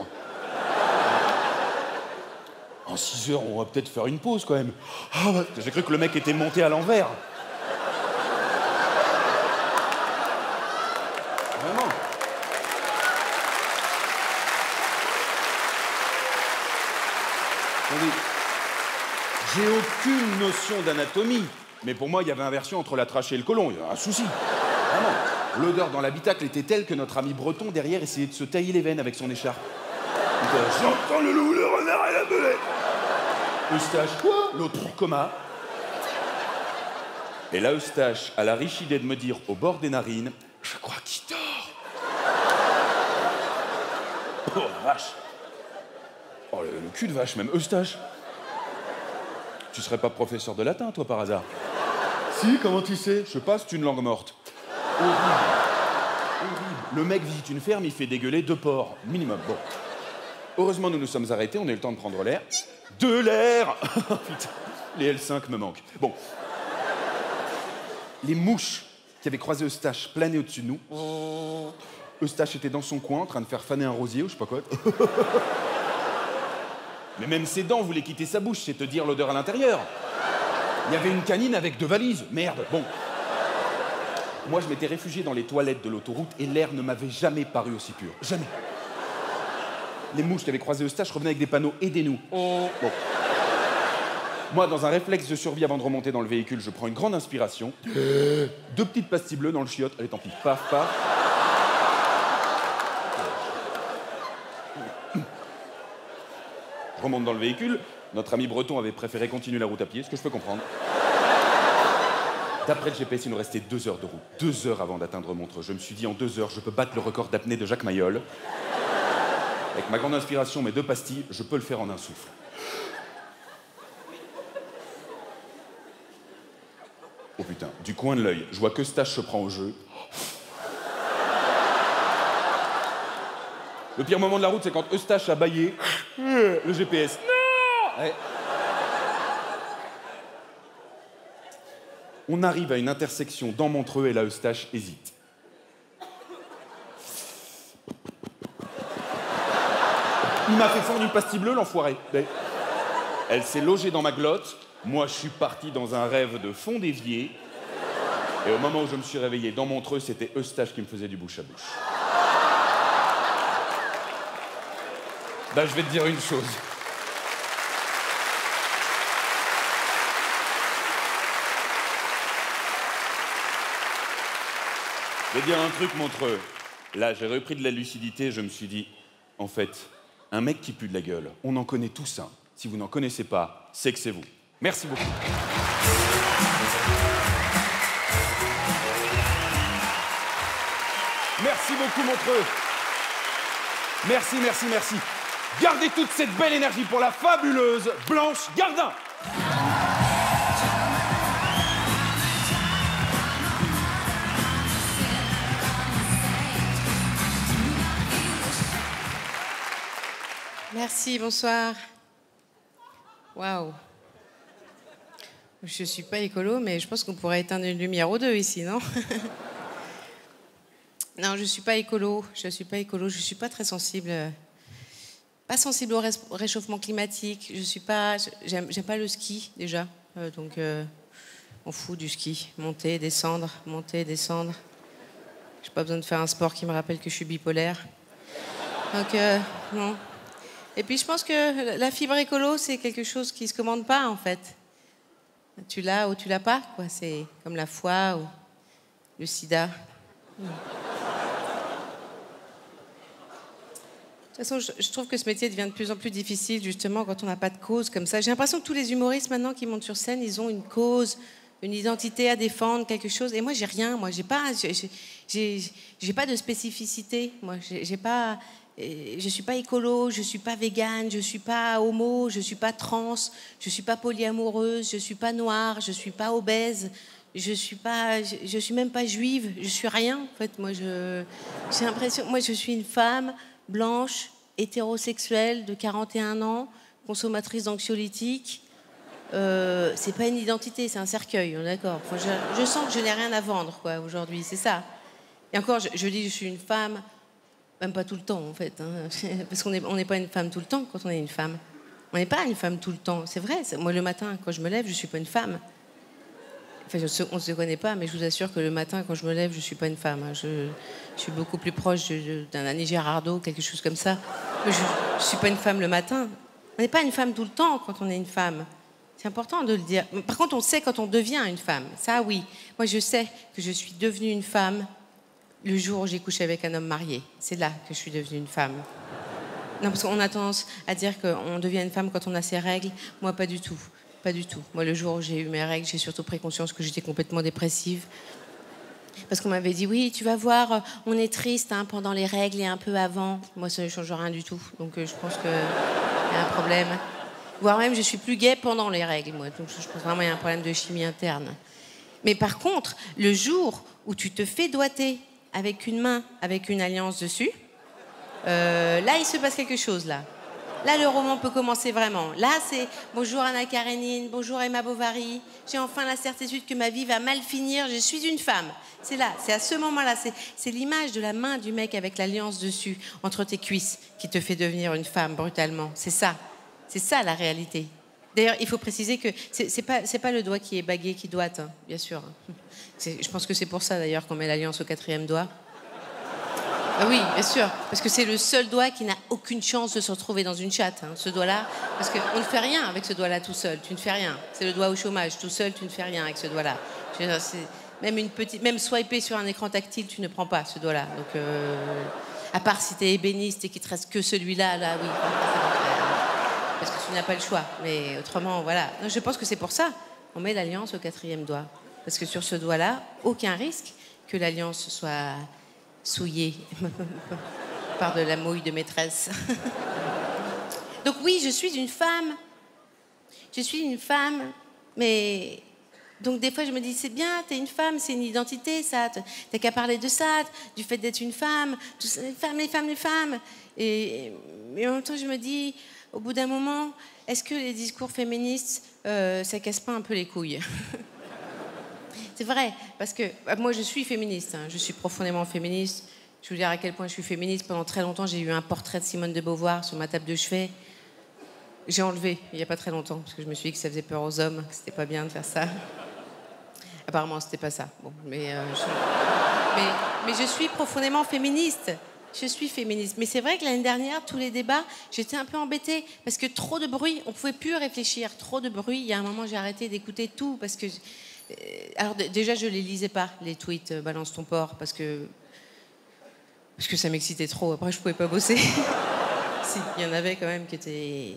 En 6 heures, on va peut-être faire une pause quand même. Ah, bah, j'ai cru que le mec était monté à l'envers. Vraiment. Attendez. J'ai aucune notion d'anatomie. Mais pour moi, il y avait inversion entre la trachée et le côlon. Il y a un souci. Vraiment. L'odeur dans l'habitacle était telle que notre ami breton derrière essayait de se tailler les veines avec son écharpe. J'entends le loup, le renard et la belette. Eustache, quoi? L'autre coma. Et là, Eustache a la riche idée de me dire au bord des narines, je crois qu'il dort. Oh la vache. Oh le cul de vache même. Eustache. Tu serais pas professeur de latin, toi, par hasard? Si, comment tu sais? Je sais pas, c'est une langue morte. Horrible. Le mec visite une ferme, il fait dégueuler 2 porcs, minimum. Bon. Heureusement, nous nous sommes arrêtés, on a eu le temps de prendre l'air. De l'air. Putain, les L5 me manquent. Bon. Les mouches qui avaient croisé Eustache planaient au-dessus de nous. Eustache était dans son coin, en train de faire faner un rosier ou je sais pas quoi. Mais même ses dents voulaient quitter sa bouche, c'est te dire l'odeur à l'intérieur. Il y avait une canine avec 2 valises. Merde, bon. Moi, je m'étais réfugié dans les toilettes de l'autoroute et l'air ne m'avait jamais paru aussi pur. Jamais. Les mouches qui avaient croisé Eustache revenaient avec des panneaux « Aidez-nous ». Bon. Moi, dans un réflexe de survie avant de remonter dans le véhicule, je prends une grande inspiration. 2 petites pastilles bleues dans le chiotte. Allez, tant pis. Paf, paf. Je remonte dans le véhicule. Notre ami breton avait préféré continuer la route à pied, ce que je peux comprendre. D'après le GPS, il nous restait 2 heures de route. 2 heures avant d'atteindre Montreux. Je me suis dit, en 2 heures, je peux battre le record d'apnée de Jacques Mayol. Avec ma grande inspiration, mes 2 pastilles, je peux le faire en un souffle. Oh putain, du coin de l'œil, je vois qu'Eustache se prend au jeu. Le pire moment de la route, c'est quand Eustache a bâillé le GPS. Non ouais. On arrive à une intersection dans Montreux et là, Eustache hésite. Il m'a fait fondre une pastille bleue, l'enfoiré. Elle s'est logée dans ma glotte. Moi, je suis parti dans un rêve de fond d'évier. Et au moment où je me suis réveillé dans Montreux, c'était Eustache qui me faisait du bouche à bouche. Bah, je vais te dire une chose. Je vais dire un truc, Montreux. Là, j'ai repris de la lucidité, je me suis dit, en fait, un mec qui pue de la gueule, on en connaît tous un. Si vous n'en connaissez pas, c'est que c'est vous. Merci beaucoup. Merci beaucoup, Montreux. Merci, merci, merci. Gardez toute cette belle énergie pour la fabuleuse Blanche Gardin. Merci, bonsoir. Waouh. Je suis pas écolo, mais je pense qu'on pourrait éteindre une lumière ou 2 ici, non? Non, je suis pas écolo. Je suis pas très sensible. Pas sensible au réchauffement climatique. J'aime pas le ski déjà, donc on fout du ski. Monter, descendre. J'ai pas besoin de faire un sport qui me rappelle que je suis bipolaire. Donc non. Et puis je pense que la fibre écolo, c'est quelque chose qui se commande pas en fait. Tu l'as ou tu l'as pas, quoi. C'est comme la foi ou le sida. De toute façon, je trouve que ce métier devient de plus en plus difficile, justement, quand on n'a pas de cause comme ça. J'ai l'impression que tous les humoristes, maintenant, qui montent sur scène, ils ont une cause, une identité à défendre, quelque chose. Et moi, j'ai rien. Moi, j'ai pas de spécificité. Moi, j'ai pas... Je suis pas écolo, je suis pas végane, je suis pas homo, je suis pas trans, je suis pas polyamoureuse, je suis pas noire, je suis pas obèse, je suis même pas juive, je suis rien en fait. Moi, j'ai l'impression, moi, je suis une femme blanche, hétérosexuelle de 41 ans, consommatrice d'anxiolytiques. C'est pas une identité, c'est un cercueil, on est d'accord. Enfin, je sens que je n'ai rien à vendre, quoi, aujourd'hui, c'est ça. Et encore, je dis, je suis une femme. Même pas tout le temps, en fait. Hein. Parce qu'on n'est pas une femme tout le temps quand on est une femme. On n'est pas une femme tout le temps. C'est vrai. Moi, le matin, quand je me lève, je ne suis pas une femme. Enfin, on ne se connaît pas, mais je vous assure que le matin, quand je me lève, je ne suis pas une femme. Hein. Je suis beaucoup plus proche d'un Annie Girardot, quelque chose comme ça. Mais je ne suis pas une femme le matin. On n'est pas une femme tout le temps quand on est une femme. C'est important de le dire. Par contre, on sait quand on devient une femme. Ça, oui. Moi, je sais que je suis devenue une femme le jour où j'ai couché avec un homme marié. C'est là que je suis devenue une femme. Non, parce qu'on a tendance à dire qu'on devient une femme quand on a ses règles. Moi, pas du tout. Pas du tout. Moi, le jour où j'ai eu mes règles, j'ai surtout pris conscience que j'étais complètement dépressive. Parce qu'on m'avait dit, oui, tu vas voir, on est triste hein, pendant les règles et un peu avant. Moi, ça ne change rien du tout. Donc, je pense qu'il y a un problème. Voire même, je suis plus gaie pendant les règles, moi. Donc, je pense vraiment qu'il y a un problème de chimie interne. Mais par contre, le jour où tu te fais doigter avec une main, avec une alliance dessus, là, il se passe quelque chose, là. Là, le roman peut commencer vraiment. Là, c'est bonjour Anna Karénine, bonjour Emma Bovary. J'ai enfin la certitude que ma vie va mal finir. Je suis une femme. C'est là, c'est à ce moment-là. C'est l'image de la main du mec avec l'alliance dessus, entre tes cuisses, qui te fait devenir une femme brutalement. C'est ça. C'est ça la réalité. D'ailleurs, il faut préciser que c'est pas le doigt qui est bagué qui doite, hein, bien sûr. Je pense que c'est pour ça d'ailleurs qu'on met l'alliance au 4e doigt. Ah oui, bien sûr, parce que c'est le seul doigt qui n'a aucune chance de se retrouver dans une chatte, hein, ce doigt-là, parce qu'on ne fait rien avec ce doigt-là tout seul, tu ne fais rien. C'est le doigt au chômage, tout seul, tu ne fais rien avec ce doigt-là. Même swiper sur un écran tactile, tu ne prends pas ce doigt-là. Donc, à part si t'es ébéniste et qu'il te reste que celui-là, là, oui, parce que tu n'as pas le choix. Mais autrement, voilà. Non, je pense que c'est pour ça qu'on met l'alliance au 4e doigt, parce que sur ce doigt-là, aucun risque que l'alliance soit souillée par de la mouille de maîtresse. Donc oui, je suis une femme. Je suis une femme, mais... Donc des fois, je me dis, c'est bien, t'es une femme, c'est une identité, ça. T'as qu'à parler de ça, du fait d'être une femme. Tout ça, les femmes, les femmes, les femmes. Et en même temps, je me dis, au bout d'un moment, est-ce que les discours féministes, ça casse pas un peu les couilles? C'est vrai, parce que moi je suis féministe, hein, je suis profondément féministe. Je veux dire à quel point je suis féministe. Pendant très longtemps, j'ai eu un portrait de Simone de Beauvoir sur ma table de chevet. J'ai enlevé il n'y a pas très longtemps, parce que je me suis dit que ça faisait peur aux hommes, que c'était pas bien de faire ça. Apparemment, c'était pas ça. Bon, mais je suis profondément féministe. Je suis féministe. Mais c'est vrai que l'année dernière, tous les débats, j'étais un peu embêtée, parce que trop de bruit, on pouvait plus réfléchir. Trop de bruit. Il y a un moment, j'ai arrêté d'écouter tout, parce que... Alors déjà, je les lisais pas, les tweets balance ton porc, parce que ça m'excitait trop. Après, je pouvais pas bosser. Si, il y en avait quand même qui étaient...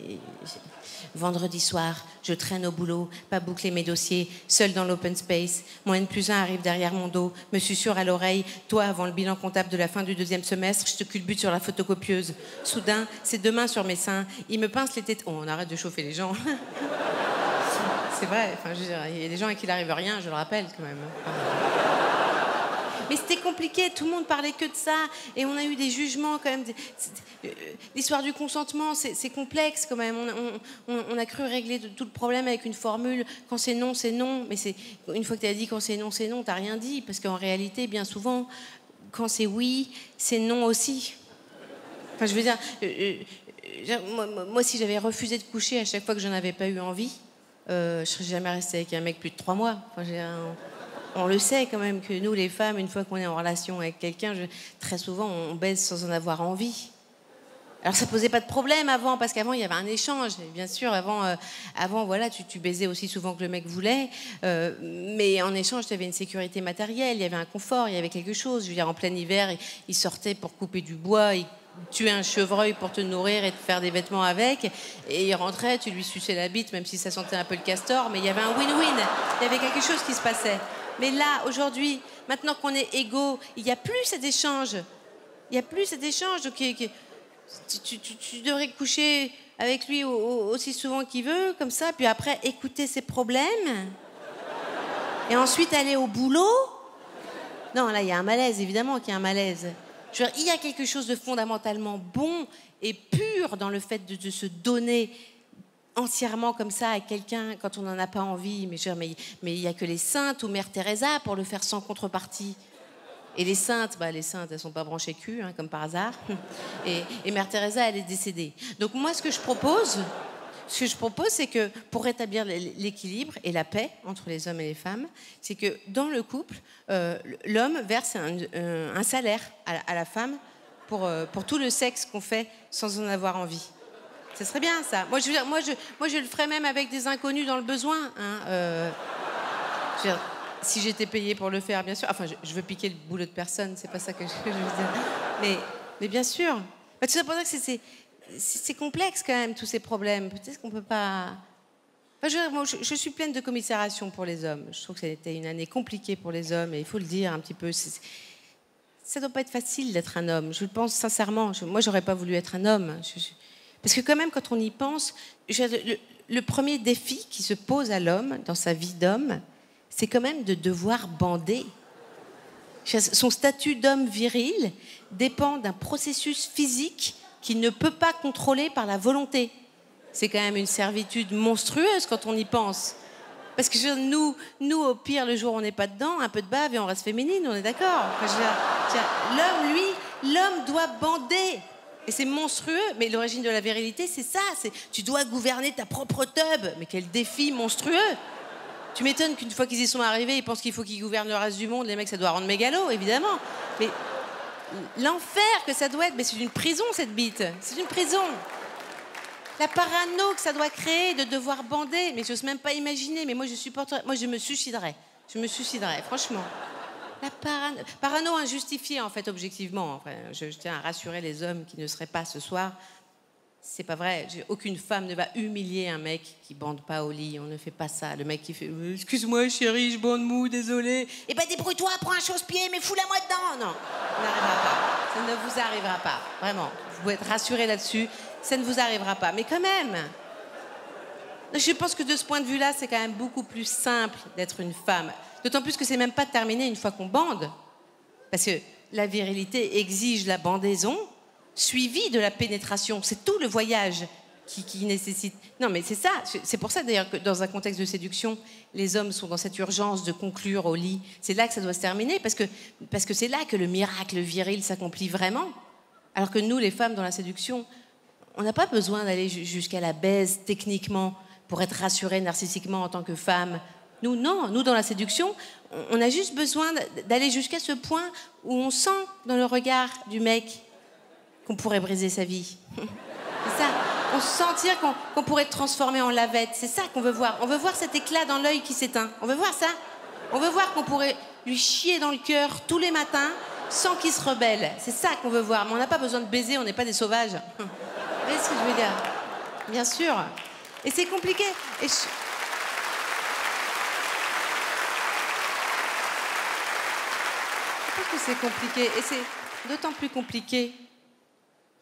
Vendredi soir, je traîne au boulot, pas boucler mes dossiers, seul dans l'open space. Mon N+1 arrive derrière mon dos, me susurre à l'oreille. Toi, avant le bilan comptable de la fin du 2e semestre, je te culbute sur la photocopieuse. Soudain, ses 2 mains sur mes seins. Il me pince les têtes. Oh, on arrête de chauffer les gens. C'est vrai, enfin, je veux dire, il y a des gens à qui il n'arrive rien, je le rappelle quand même. Mais c'était compliqué, tout le monde parlait que de ça, et on a eu des jugements quand même. L'histoire du consentement, c'est complexe quand même. On a cru régler tout le problème avec une formule. Quand c'est non, c'est non. Mais une fois que tu as dit quand c'est non, t'as rien dit. Parce qu'en réalité, bien souvent, quand c'est oui, c'est non aussi. Enfin, je veux dire, moi, si j'avais refusé de coucher à chaque fois que j'en avais pas eu envie, je serais jamais restée avec un mec plus de 3 mois. Enfin, on le sait quand même que nous, les femmes, une fois qu'on est en relation avec quelqu'un, très souvent, on baise sans en avoir envie. Alors, ça posait pas de problème avant, parce qu'avant, il y avait un échange. Et bien sûr, avant voilà, tu baisais aussi souvent que le mec voulait. Mais en échange, tu avais une sécurité matérielle, il y avait un confort, il y avait quelque chose. Je veux dire, en plein hiver, il sortait pour couper du bois, il tuer un chevreuil pour te nourrir et te faire des vêtements avec, et il rentrait, tu lui suçais la bite, même si ça sentait un peu le castor, mais il y avait un win-win, il y avait quelque chose qui se passait. Mais là, aujourd'hui, maintenant qu'on est égaux, il n'y a plus cet échange. Il n'y a plus cet échange. Donc, tu devrais coucher avec lui aussi souvent qu'il veut, comme ça, puis après, écouter ses problèmes, et ensuite aller au boulot. Non, là, il y a un malaise, évidemment qu'il y a un malaise. Je veux dire, il y a quelque chose de fondamentalement bon et pur dans le fait de se donner entièrement comme ça à quelqu'un quand on n'en a pas envie. Mais il n'y a que les saintes ou Mère Teresa pour le faire sans contrepartie. Et les saintes, elles sont pas branchées cul, hein, comme par hasard. Et Mère Teresa, elle est décédée. Donc moi, ce que je propose, c'est que pour rétablir l'équilibre et la paix entre les hommes et les femmes, c'est que dans le couple, l'homme verse un salaire à la femme pour tout le sexe qu'on fait sans en avoir envie. Ce serait bien, ça. Moi, je le ferais même avec des inconnus dans le besoin. Hein, si j'étais payée pour le faire, bien sûr. Enfin, je veux piquer le boulot de personne, c'est pas ça que je veux dire. Mais bien sûr. Tout ça pour dire que c'est complexe quand même, tous ces problèmes. Peut-être qu'on peut pas... Enfin, je suis pleine de commisération pour les hommes. Je trouve que c'était une année compliquée pour les hommes, et il faut le dire un petit peu. Ça doit pas être facile d'être un homme. Je le pense sincèrement. Moi, j'aurais pas voulu être un homme. Parce que quand même, quand on y pense, le premier défi qui se pose à l'homme dans sa vie d'homme, c'est quand même de devoir bander. Son statut d'homme viril dépend d'un processus physique qu'il ne peut pas contrôler par la volonté. C'est quand même une servitude monstrueuse quand on y pense. Parce que nous, au pire, le jour où on n'est pas dedans, un peu de bave et on reste féminine, on est d'accord. L'homme, lui, l'homme doit bander. Et c'est monstrueux, mais l'origine de la virilité, c'est ça. Tu dois gouverner ta propre teub. Mais quel défi monstrueux! Tu m'étonnes qu'une fois qu'ils y sont arrivés, ils pensent qu'il faut qu'ils gouvernent le reste du monde. Les mecs, ça doit rendre mégalo, évidemment. Mais l'enfer que ça doit être, mais c'est une prison, cette bite. C'est une prison. La parano que ça doit créer de devoir bander, mais j'ose même pas imaginer. Mais moi, je me suiciderais. Je me suiciderais, franchement. La parano injustifiée, en fait, objectivement. Enfin, je tiens à rassurer les hommes qui ne seraient pas ce soir. C'est pas vrai. Aucune femme ne va humilier un mec qui bande pas au lit. On ne fait pas ça. Le mec qui fait « Excuse-moi, chérie, je bande mou, désolé. » Eh ben, débrouille-toi, prends un chausse-pied, mais fous-la-moi dedans. Non, ça n'arrivera pas. Ça ne vous arrivera pas. Vraiment. Vous pouvez être rassurés là-dessus. Ça ne vous arrivera pas. Mais quand même, je pense que de ce point de vue-là, c'est quand même beaucoup plus simple d'être une femme. D'autant plus que c'est même pas terminé une fois qu'on bande. Parce que la virilité exige la bandaison suivie de la pénétration. C'est tout le voyage qui nécessite... Non, mais c'est ça. C'est pour ça, d'ailleurs, que dans un contexte de séduction, les hommes sont dans cette urgence de conclure au lit. C'est là que ça doit se terminer, parce que c'est là que le miracle viril s'accomplit vraiment. Alors que nous, les femmes, dans la séduction, on n'a pas besoin d'aller jusqu'à la baise, techniquement, pour être rassurée narcissiquement en tant que femme. Nous, non. Nous, dans la séduction, on a juste besoin d'aller jusqu'à ce point où on sent dans le regard du mec qu'on pourrait briser sa vie. C'est ça. On se sentir qu'on pourrait être transformé en lavette. C'est ça qu'on veut voir. On veut voir cet éclat dans l'œil qui s'éteint. On veut voir ça. On veut voir qu'on pourrait lui chier dans le cœur tous les matins sans qu'il se rebelle. C'est ça qu'on veut voir. Mais on n'a pas besoin de baiser, on n'est pas des sauvages. Vous voyez ce que je veux dire? Bien sûr. Et c'est compliqué. Et je pense que c'est compliqué. Et c'est d'autant plus compliqué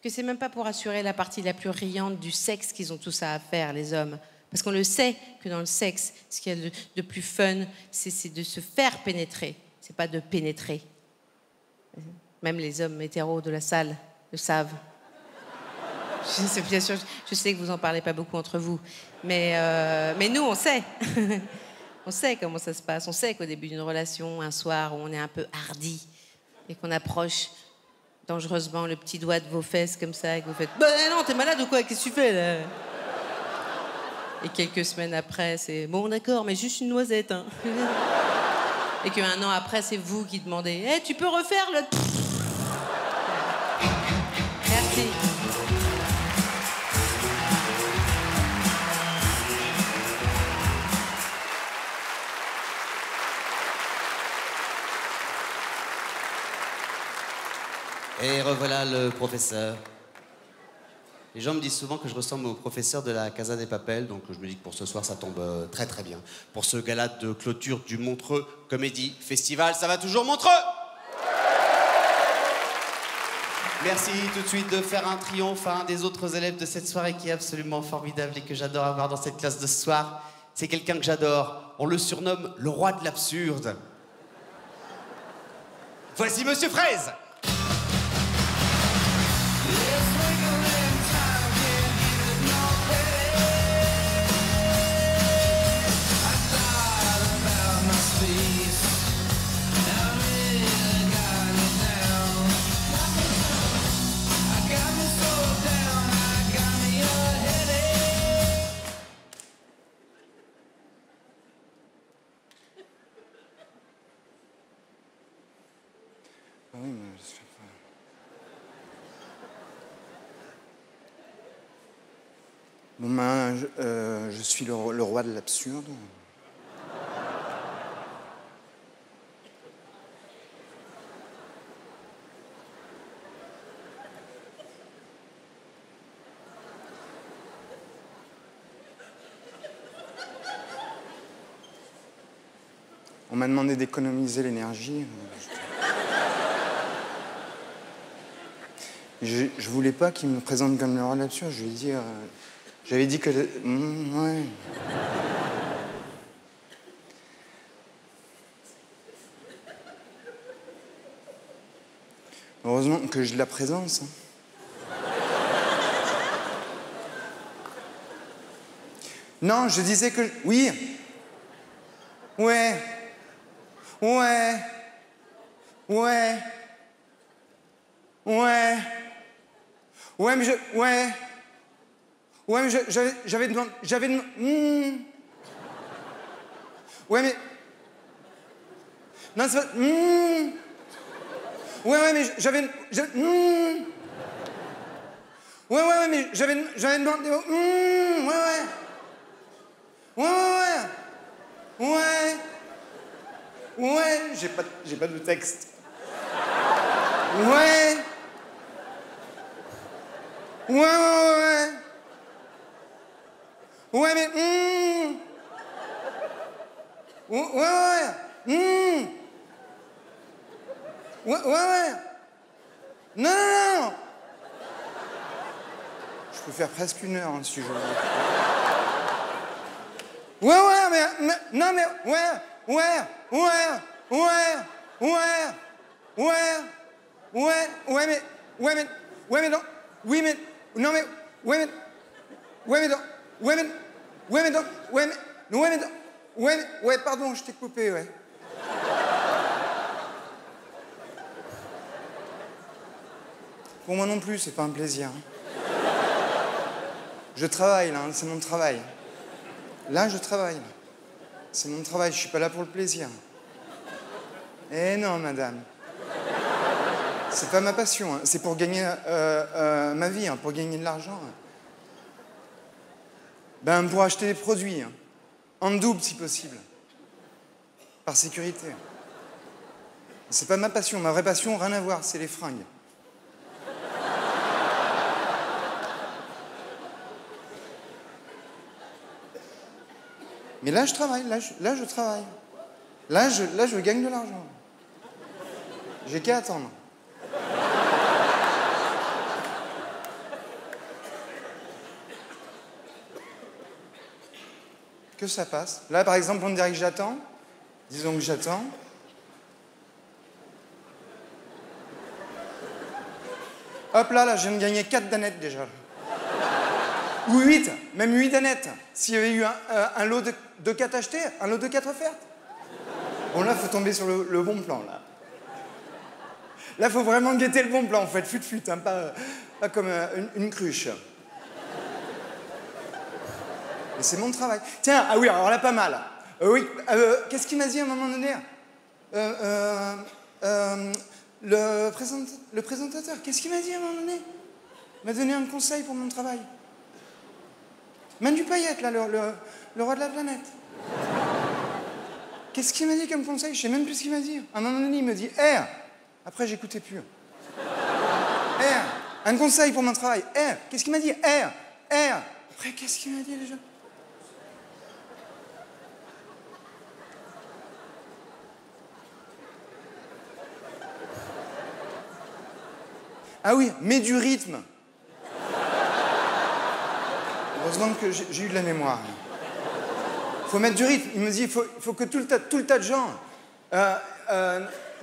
que c'est même pas pour assurer la partie la plus riante du sexe qu'ils ont tout ça à faire, les hommes. Parce qu'on le sait que dans le sexe, ce qu'il y a de plus fun, c'est de se faire pénétrer. C'est pas de pénétrer. Même les hommes hétéros de la salle le savent. Bien sûr, je sais que vous en parlez pas beaucoup entre vous. Mais nous, on sait. On sait comment ça se passe. On sait qu'au début d'une relation, un soir où on est un peu hardi et qu'on approche dangereusement le petit doigt de vos fesses comme ça et que vous faites « Bah non, t'es malade ou quoi? Qu'est-ce que tu fais là ?» Et quelques semaines après, c'est « Bon d'accord, mais juste une noisette. Hein. » Et qu'un an après, c'est vous qui demandez « Hey, tu peux refaire le... » Merci. Et revoilà le professeur. Les gens me disent souvent que je ressemble au professeur de la Casa des Papel, donc je me dis que pour ce soir, ça tombe très très bien. Pour ce gala de clôture du Montreux Comédie Festival, ça va toujours Montreux! Merci tout de suite de faire un triomphe à un des autres élèves de cette soirée qui est absolument formidable et que j'adore avoir dans cette classe de ce soir. C'est quelqu'un que j'adore. On le surnomme le roi de l'absurde. Voici Monsieur Fraise! Oui, mais... Bon, ben, je suis le roi de l'absurde. On m'a demandé d'économiser l'énergie. Je voulais pas qu'il me présente comme le roi de l'absurde. Je lui ai dit... J'avais dit que... ouais. Heureusement que j'ai de la présence. Hein. Non, je disais que... Oui. Ouais. Ouais. Ouais. Ouais. Ouais, mais je... Ouais. Ouais, mais j'avais demandé... Ouais, mais... Non, c'est pas... Ouais, mais j'avais... Ouais, mais j'avais demandé... Ouais, j'ai pas de texte. Ouais, mais... Ouais. Non. Je peux faire presque 1 heure, hein, si tu veux. Non, mais... Pardon, je t'ai coupé, ouais. Pour moi non plus, c'est pas un plaisir. Je travaille, là, hein, c'est mon travail. Là, je travaille. C'est mon travail, je suis pas là pour le plaisir. Eh non, madame. C'est pas ma passion, hein. C'est pour gagner ma vie, hein, pour gagner de l'argent. Hein. Ben, pour acheter des produits, hein. En double, si possible. Par sécurité. C'est pas ma passion, ma vraie passion, rien à voir, c'est les fringues. Mais là, je travaille, là, je travaille. Là, je gagne de l'argent. J'ai qu'à attendre. Que ça passe. Là, par exemple, on dirait que j'attends. Disons que j'attends. Hop là, je viens de gagner 4 danettes déjà. Ou 8, même 8 danettes. S'il y avait eu un lot de 4 achetés, un lot de 4 offertes. Bon, là, faut tomber sur le bon plan, là. Là, faut vraiment guetter le bon plan, en fait, fut, hein, pas comme une cruche. Mais c'est mon travail. Tiens, ah oui, alors là, pas mal. Oui, qu'est-ce qu'il m'a dit à un moment donné le présentateur, qu'est-ce qu'il m'a dit à un moment donné? Il m'a donné un conseil pour mon travail. Manu Payette, là, le roi de la planète. Qu'est-ce qu'il m'a dit comme conseil? Je sais même plus ce qu'il m'a dit. À un moment donné, il me dit R. Après, j'écoutais plus. R. Un conseil pour mon travail. R. Qu'est-ce qu'il m'a dit? R. Après, qu'est-ce qu'il m'a dit déjà? Ah oui, mets du rythme. Heureusement que j'ai eu de la mémoire. Il faut mettre du rythme. Il me dit, il faut que tout le tas de gens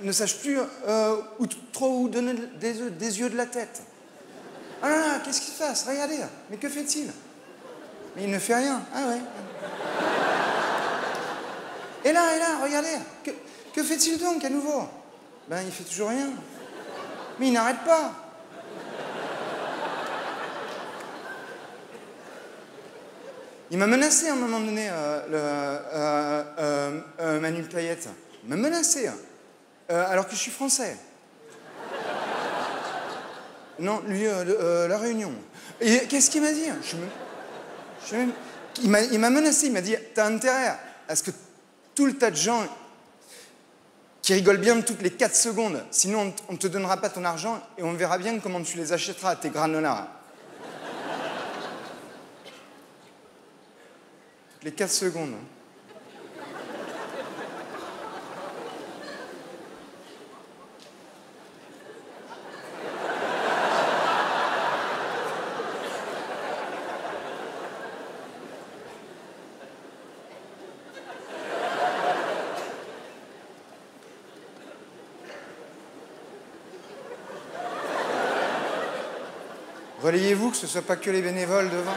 ne sachent plus où donner des yeux de la tête. Ah là, qu'est-ce qu'il fasse? Regardez, mais que fait-il? Mais il ne fait rien. Ah ouais. Et là, regardez. Que fait-il donc à nouveau? Ben, il fait toujours rien. Mais il n'arrête pas. Il m'a menacé à un moment donné, Manu Payette. Il m'a menacé, alors que je suis français. Non, lui, La Réunion. Et qu'est-ce qu'il m'a dit? Il m'a menacé, il m'a dit, t'as intérêt à ce que tout le tas de gens qui rigolent bien toutes les 4 secondes, sinon on ne te donnera pas ton argent et on verra bien comment tu les achèteras, tes granolas. Les 4 secondes. Relayez-vous que ce ne soit pas que les bénévoles devant.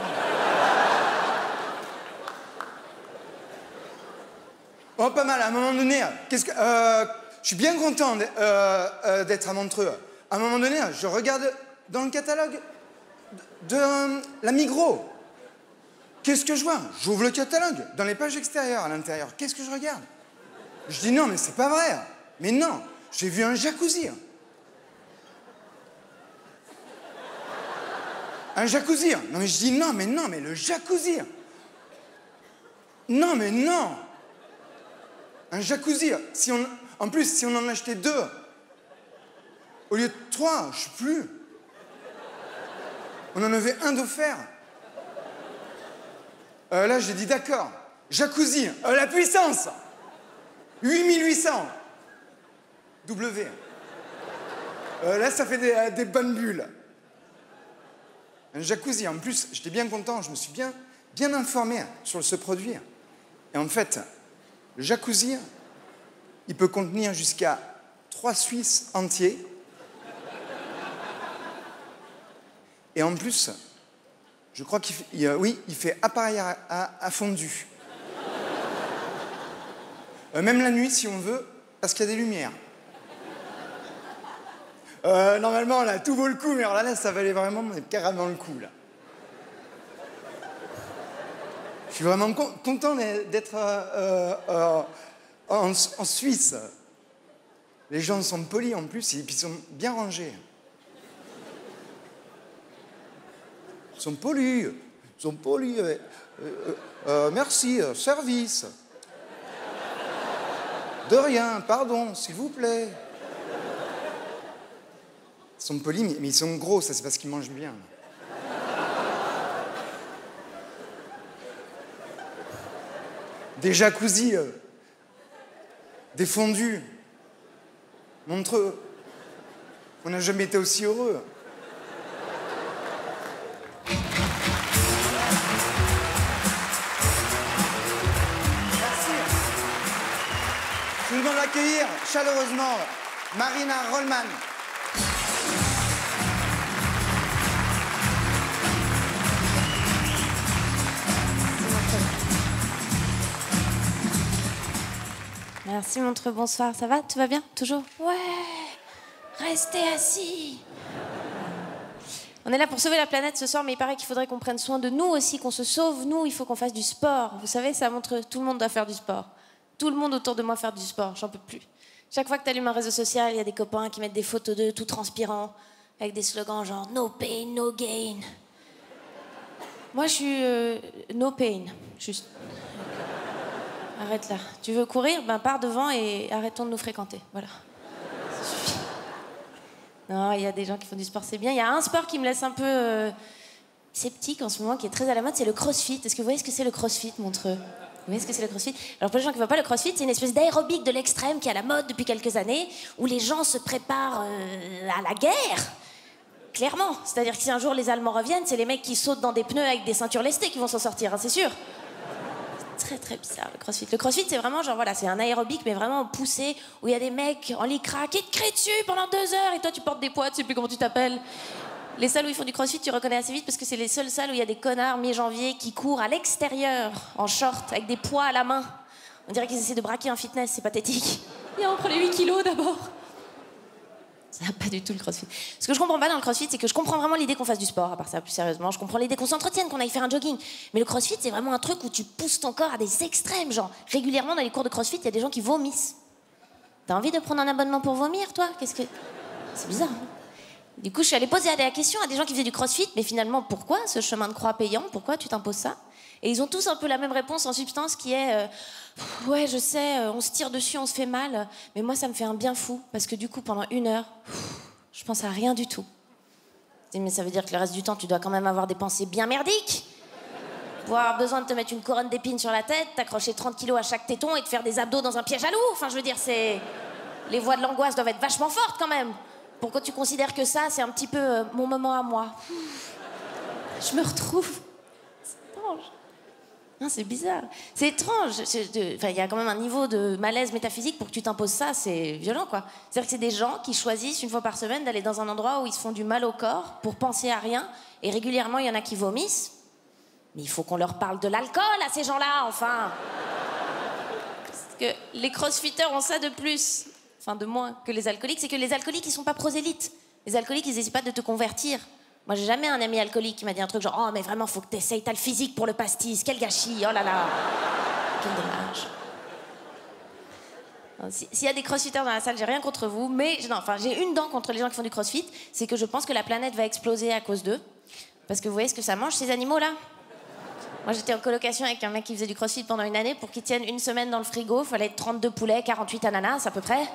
Oh, pas mal. À un moment donné, je suis bien content d'être à Montreux. À un moment donné, je regarde dans le catalogue de la Migros. Qu'est-ce que je vois? J'ouvre le catalogue, dans les pages extérieures, à l'intérieur. Qu'est-ce que je regarde? Je dis non, mais c'est pas vrai. Mais non, j'ai vu un jacuzzi. Un jacuzzi. Non, mais je dis non, mais le jacuzzi. Non, mais non. Un jacuzzi. En plus, si on en achetait 2, au lieu de 3, je sais plus. On en avait un d'offert. Là, j'ai dit d'accord. Jacuzzi, la puissance. 8800. W. Là, ça fait des bonnes bulles. Un jacuzzi. En plus, j'étais bien content. Je me suis bien informé sur ce produit. Et en fait, le jacuzzi, il peut contenir jusqu'à 3 Suisses entiers. Et en plus, je crois qu'il fait appareil à fondu. Même la nuit, si on veut, parce qu'il y a des lumières. Normalement, là, tout vaut le coup, mais alors là, ça valait vraiment carrément le coup, là. Je suis vraiment content d'être en Suisse. Les gens sont polis, en plus, et puis ils sont bien rangés. Ils sont polis. Merci, service. De rien, pardon, s'il vous plaît. Ils sont polis, mais ils sont gros, ça c'est parce qu'ils mangent bien. Des jacuzzis, des fondus, Montreux. On n'a jamais été aussi heureux. Je vous demande d'accueillir chaleureusement Marina Rollman. Merci Montreux, bonsoir. Ça va? Tout va bien? Toujours? Ouais. Restez assis. On est là pour sauver la planète ce soir, mais il paraît qu'il faudrait qu'on prenne soin de nous aussi, qu'on se sauve. Nous, il faut qu'on fasse du sport. Vous savez, ça montre tout le monde doit faire du sport. Tout le monde autour de moi faire du sport, j'en peux plus. Chaque fois que tu allumes un réseau social, il y a des copains qui mettent des photos d'eux tout transpirants, avec des slogans genre « No pain, no gain ». Moi, je suis no pain, juste. Arrête là. Tu veux courir? Ben pars devant et arrêtons de nous fréquenter. Voilà. Ça suffit. Non, il y a des gens qui font du sport, c'est bien. Il y a un sport qui me laisse un peu sceptique en ce moment, qui est très à la mode, c'est le crossfit. Est-ce que vous voyez ce que c'est le crossfit, Montreux? Vous voyez ce que c'est le crossfit? Alors pour les gens qui ne voient pas, le crossfit, c'est une espèce d'aérobic de l'extrême qui est à la mode depuis quelques années, où les gens se préparent à la guerre. Clairement. C'est-à-dire que si un jour les Allemands reviennent, c'est les mecs qui sautent dans des pneus avec des ceintures lestées qui vont s'en sortir, hein, c'est sûr. Très très bizarre le crossfit. Le crossfit c'est vraiment genre voilà, c'est un aérobic mais vraiment poussé où il y a des mecs en lycra qui te crient dessus pendant 2 heures et toi tu portes des poids, tu sais plus comment tu t'appelles. Les salles où ils font du crossfit tu reconnais assez vite parce que c'est les seules salles où il y a des connards mi-janvier qui courent à l'extérieur en short avec des poids à la main. On dirait qu'ils essaient de braquer un fitness, c'est pathétique. Et on prend les 8 kilos d'abord. Ça n'a pas du tout le crossfit. Ce que je comprends pas dans le crossfit, c'est que je comprends vraiment l'idée qu'on fasse du sport, à part ça, plus sérieusement. Je comprends l'idée qu'on s'entretienne, qu'on aille faire un jogging. Mais le crossfit, c'est vraiment un truc où tu pousses ton corps à des extrêmes. Genre, régulièrement, dans les cours de crossfit, il y a des gens qui vomissent. T'as envie de prendre un abonnement pour vomir, toi? Qu'est-ce que... C'est bizarre. Hein? Du coup, je suis allée poser la question à des gens qui faisaient du crossfit, mais finalement, pourquoi ce chemin de croix payant? Pourquoi tu t'imposes ça? Et ils ont tous un peu la même réponse en substance qui est ouais, je sais, on se tire dessus, on se fait mal, mais moi, ça me fait un bien fou, parce que du coup, pendant 1 heure, je pense à rien du tout. Mais ça veut dire que le reste du temps, tu dois quand même avoir des pensées bien merdiques. Pour avoir besoin de te mettre une couronne d'épines sur la tête, t'accrocher 30 kilos à chaque téton et te faire des abdos dans un piège à loup. Enfin, je veux dire, c'est... Les voix de l'angoisse doivent être vachement fortes, quand même. Pourquoi tu considères que ça, c'est un petit peu mon moment à moi? Je me retrouve... C'est étrange. Non, c'est bizarre. C'est étrange. Enfin, il y a quand même un niveau de malaise métaphysique pour que tu t'imposes ça, c'est violent, quoi. C'est-à-dire que c'est des gens qui choisissent 1 fois par semaine d'aller dans un endroit où ils se font du mal au corps pour penser à rien. Et régulièrement, il y en a qui vomissent. Mais il faut qu'on leur parle de l'alcool à ces gens-là, enfin. que les crossfitters ont ça de plus, enfin de moins que les alcooliques, c'est que les alcooliques, ils sont pas prosélytes. Les alcooliques, ils n'essaient pas de te convertir. Moi, j'ai jamais un ami alcoolique qui m'a dit un truc genre « Oh, mais vraiment, faut que t'essayes, t'as le physique pour le pastis, quel gâchis, oh là là !» Quel dommage. S'il y a des crossfitters dans la salle, j'ai rien contre vous, mais j'ai une dent contre les gens qui font du crossfit, c'est que je pense que la planète va exploser à cause d'eux. Parce que vous voyez ce que ça mange, ces animaux-là? Moi, j'étais en colocation avec un mec qui faisait du crossfit pendant une année. Pour qu'ils tiennent une semaine dans le frigo, il fallait 32 poulets, 48 ananas à peu près.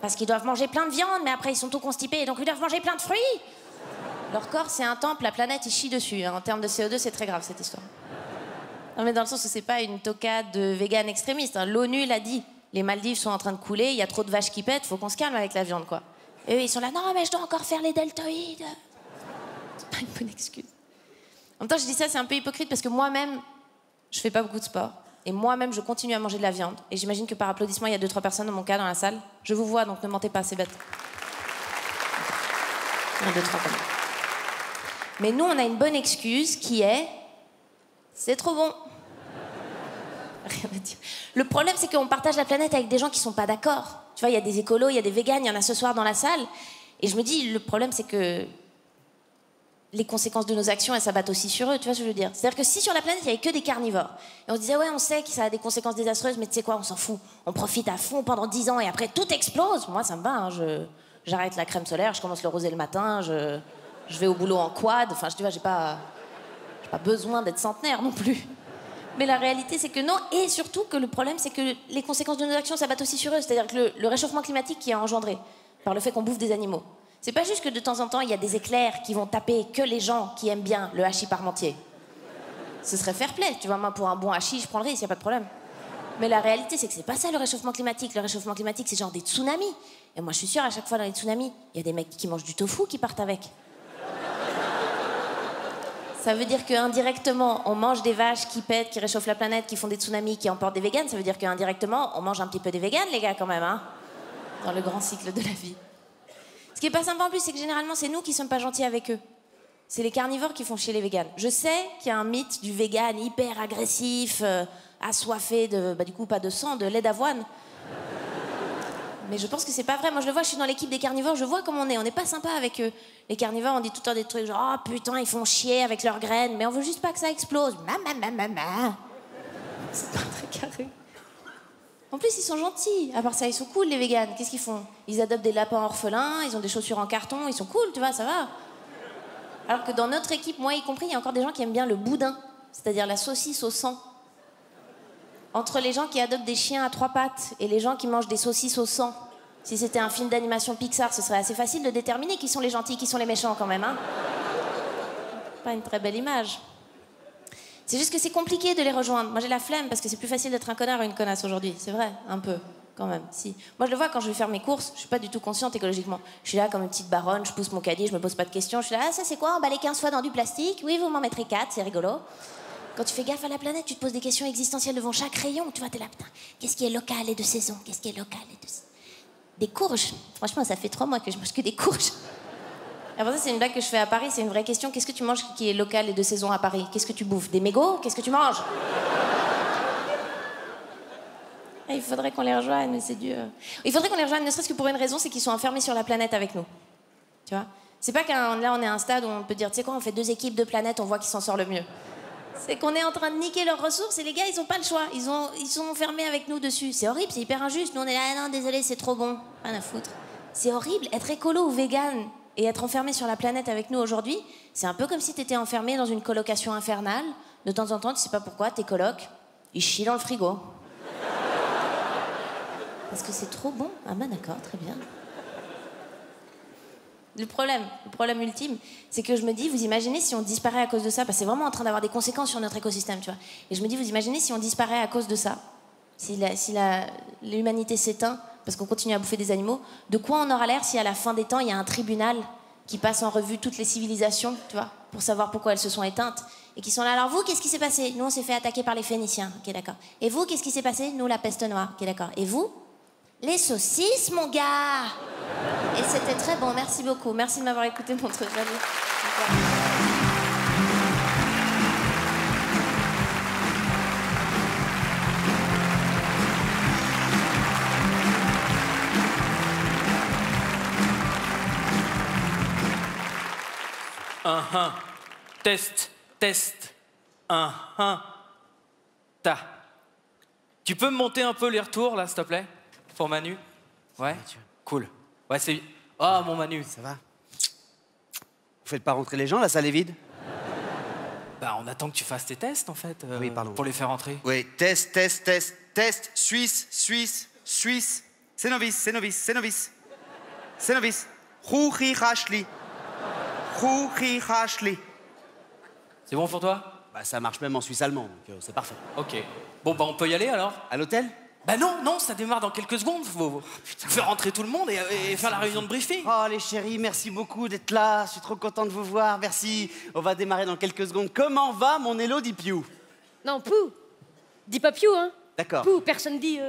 Parce qu'ils doivent manger plein de viande, mais après ils sont tout constipés, et donc ils doivent manger plein de fruits. Leur corps, c'est un temple, la planète, ils chient dessus. En termes de CO2, c'est très grave, cette histoire. Non, mais dans le sens où c'est pas une tocade de vegan extrémiste. L'ONU l'a dit. Les Maldives sont en train de couler, il y a trop de vaches qui pètent, faut qu'on se calme avec la viande, quoi. Et eux, ils sont là, non, mais je dois encore faire les deltoïdes. C'est pas une bonne excuse. En même temps, je dis ça, c'est un peu hypocrite parce que moi-même, je fais pas beaucoup de sport. Et moi-même, je continue à manger de la viande. Et j'imagine que par applaudissement, il y a 2-3 personnes dans mon cas dans la salle. Je vous vois, donc ne mentez pas, c'est bête. Il y en a 2-3 quand même. Mais nous, on a une bonne excuse qui est... C'est trop bon. Rien à dire. Le problème, c'est qu'on partage la planète avec des gens qui sont pas d'accord. Tu vois, il y a des écolos, il y a des véganes, il y en a ce soir dans la salle. Et je me dis, le problème, c'est que les conséquences de nos actions, elles s'abattent aussi sur eux. Tu vois ce que je veux dire? C'est-à-dire que si sur la planète, il y avait que des carnivores, et on se disait, ouais, on sait que ça a des conséquences désastreuses, mais tu sais quoi, on s'en fout. On profite à fond pendant 10 ans et après, tout explose. Moi, ça me va. Hein, j'arrête la crème solaire, je commence le rosé le matin, je vais au boulot en quad. Enfin, tu vois, j'ai pas besoin d'être centenaire non plus. Mais la réalité, c'est que non. Et surtout que le problème, c'est que les conséquences de nos actions s'abattent aussi sur eux. C'est-à-dire que le réchauffement climatique qui est engendré par le fait qu'on bouffe des animaux, c'est pas juste que de temps en temps, il y a des éclairs qui vont taper que les gens qui aiment bien le hachis parmentier. Ce serait fair play. Tu vois, moi, pour un bon hachis, je prends le risque, y a pas de problème. Mais la réalité, c'est que c'est pas ça le réchauffement climatique. Le réchauffement climatique, c'est genre des tsunamis. Et moi, je suis sûre, à chaque fois dans les tsunamis, il y a des mecs qui mangent du tofu qui partent avec. Ça veut dire qu'indirectement, on mange des vaches qui pètent, qui réchauffent la planète, qui font des tsunamis, qui emportent des véganes. Ça veut dire qu'indirectement, on mange un petit peu des véganes, les gars, quand même, hein, dans le grand cycle de la vie. Ce qui est pas sympa en plus, c'est que généralement, c'est nous qui sommes pas gentils avec eux. C'est les carnivores qui font chier les véganes. Je sais qu'il y a un mythe du vegan hyper agressif, assoiffé de, du coup, pas de sang, de lait d'avoine. Mais je pense que c'est pas vrai. Moi, je le vois, je suis dans l'équipe des carnivores, je vois comment on est. On n'est pas sympa avec eux. Les carnivores, on dit tout le temps des trucs genre « Oh putain, ils font chier avec leurs graines, mais on veut juste pas que ça explose. » C'est pas très carré. En plus, ils sont gentils. À part ça, ils sont cool, les véganes. Qu'est-ce qu'ils font? Ils adoptent des lapins orphelins, ils ont des chaussures en carton, ils sont cool, tu vois, ça va. Alors que dans notre équipe, moi y compris, il y a encore des gens qui aiment bien le boudin, c'est-à-dire la saucisse au sang. Entre les gens qui adoptent des chiens à 3 pattes et les gens qui mangent des saucisses au sang, si c'était un film d'animation Pixar, ce serait assez facile de déterminer qui sont les gentils, qui sont les méchants quand même, hein. Pas une très belle image. C'est juste que c'est compliqué de les rejoindre. Moi j'ai la flemme parce que c'est plus facile d'être un connard ou une connasse aujourd'hui. C'est vrai, un peu, quand même, si. Moi je le vois quand je vais faire mes courses, je suis pas du tout consciente écologiquement. Je suis là comme une petite baronne, je pousse mon caddie, je me pose pas de questions. Je suis là, ah ça c'est quoi, emballer 15 fois dans du plastique? Oui, vous m'en mettrez 4, c'est rigolo. Quand tu fais gaffe à la planète, tu te poses des questions existentielles devant chaque rayon. Tu vois, t'es là, putain, qu'est-ce qui est local et de saison? Qu'est-ce qui est local et de saison? Des courges. Franchement, ça fait 3 mois que je mange que des courges. Alors ça, c'est une blague que je fais à Paris, c'est une vraie question. Qu'est-ce que tu manges qui est local et de saison à Paris? Qu'est-ce que tu bouffes? Des mégots? Qu'est-ce que tu manges? Il faudrait qu'on les rejoigne, mais c'est dur. Il faudrait qu'on les rejoigne, ne serait-ce que pour une raison, c'est qu'ils sont enfermés sur la planète avec nous. Tu vois? C'est pas là, on est à un stade où on peut dire, tu sais quoi, on fait 2 équipes, 2 planètes, on voit qui s'en sort le mieux. C'est qu'on est en train de niquer leurs ressources et les gars, ils ont pas le choix. Ils sont enfermés avec nous dessus. C'est horrible, c'est hyper injuste. Nous, on est là, ah non, désolé, c'est trop bon. Rien à foutre. C'est horrible. Être écolo ou vegan et être enfermé sur la planète avec nous aujourd'hui, c'est un peu comme si t'étais enfermé dans une colocation infernale. De temps en temps, tu sais pas pourquoi, tes colocs, ils chient dans le frigo. Parce que c'est trop bon. Ah bah d'accord, très bien. Le problème ultime, c'est que je me dis, vous imaginez si on disparaît à cause de ça, parce que c'est vraiment en train d'avoir des conséquences sur notre écosystème, tu vois. Et je me dis, vous imaginez si on disparaît à cause de ça, si l'humanité s'éteint, parce qu'on continue à bouffer des animaux, de quoi on aura l'air si à la fin des temps, il y a un tribunal qui passe en revue toutes les civilisations, tu vois, pour savoir pourquoi elles se sont éteintes, et qui sont là, alors vous, qu'est-ce qui s'est passé? Nous, on s'est fait attaquer par les Phéniciens, ok, d'accord. Et vous, qu'est-ce qui s'est passé? Nous, la peste noire, ok, d'accord. Et vous? Les saucisses, mon gars! Et c'était très bon, merci beaucoup. Merci de m'avoir écouté, mon truc. Test, test. Ta. Tu peux me monter un peu les retours, là, s'il te plaît? Pour Manu? Ouais? Cool. Ouais, c'est... Oh, mon Manu. Ça va? Vous faites pas rentrer les gens, la salle est vide? Bah, on attend que tu fasses tes tests, en fait. Oui, pardon. Pour les faire rentrer. Oui, test. Suisse. C'est novice. Rouhi-rachli. C'est bon pour toi? Bah, ça marche même en suisse-allemand, donc c'est parfait. Ok. Bon, bah, on peut y aller, alors? À l'hôtel? Bah non, ça démarre dans quelques secondes. Faut faire rentrer tout le monde et faire la réunion de briefing. Oh, les chéris, merci beaucoup d'être là. Je suis trop content de vous voir. Merci. On va démarrer dans quelques secondes. Comment va mon Elodie Piou? Non, Pou. Dis pas Piou, hein. D'accord. Pou, personne dit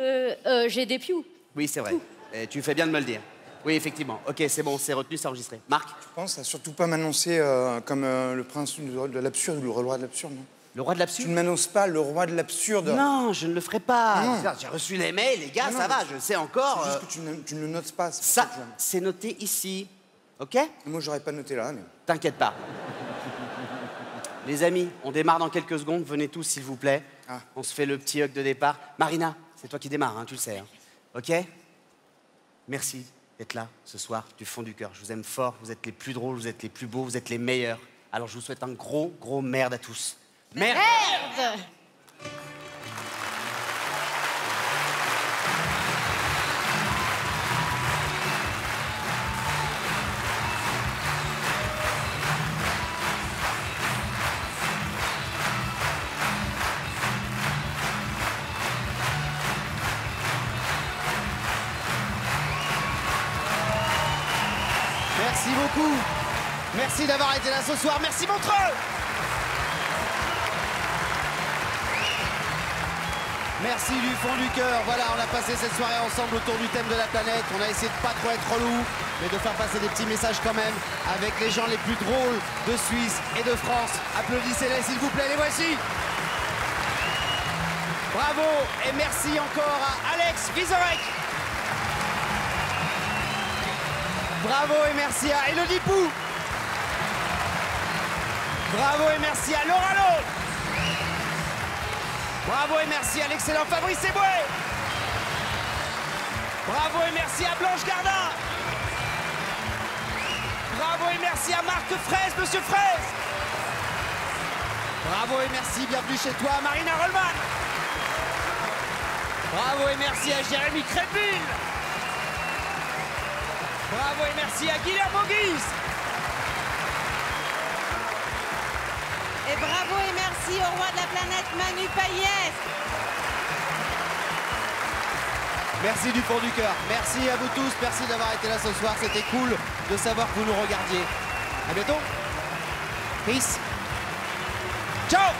j'ai des Piou. Oui, c'est vrai. Et tu fais bien de me le dire. Oui, effectivement. Ok, c'est bon, c'est retenu, c'est enregistré. Marc? Je pense à surtout pas m'annoncer comme le prince de l'absurde ou le roi de l'absurde, non? Le roi de l'absurde? Tu ne m'annonces pas le roi de l'absurde. Non, je ne le ferai pas. Non. J'ai reçu les mails, les gars, Non, ça va, je sais encore. C'est juste que tu ne le notes pas. Ça, c'est noté ici. Ok? Moi, j'aurais pas noté là, mais... T'inquiète pas. Les amis, on démarre dans quelques secondes. Venez tous, s'il vous plaît. Ah. On se fait le petit hug de départ. Marina, c'est toi qui démarres, hein, tu le sais. Hein. Ok? Merci d'être là ce soir, du fond du cœur. Je vous aime fort. Vous êtes les plus drôles, vous êtes les plus beaux, vous êtes les meilleurs. Alors, je vous souhaite un gros merde à tous. Merde! Merci beaucoup. Merci d'avoir été là ce soir. Merci Montreux. Merci du fond du cœur. Voilà, on a passé cette soirée ensemble autour du thème de la planète. On a essayé de pas trop être relou, mais de faire passer des petits messages quand même avec les gens les plus drôles de Suisse et de France. Applaudissez-les s'il vous plaît, les voici. Bravo et merci encore à Alex Vizorek. Bravo et merci à Elodie Pou. Bravo et merci à Laura Lo. Bravo et merci à l'excellent Fabrice Eboué. Bravo et merci à Blanche Gardin. Bravo et merci à Marc Fraise, Monsieur Fraise. Bravo et merci, bienvenue chez toi, Marina Rollman. Bravo et merci à Jérémy Crépine. Bravo et merci à Guillermo Guise. Et bravo et merci au roi de la planète Manu Payet. Merci du fond du cœur. Merci à vous tous. Merci d'avoir été là ce soir. C'était cool de savoir que vous nous regardiez. À bientôt. Peace. Ciao.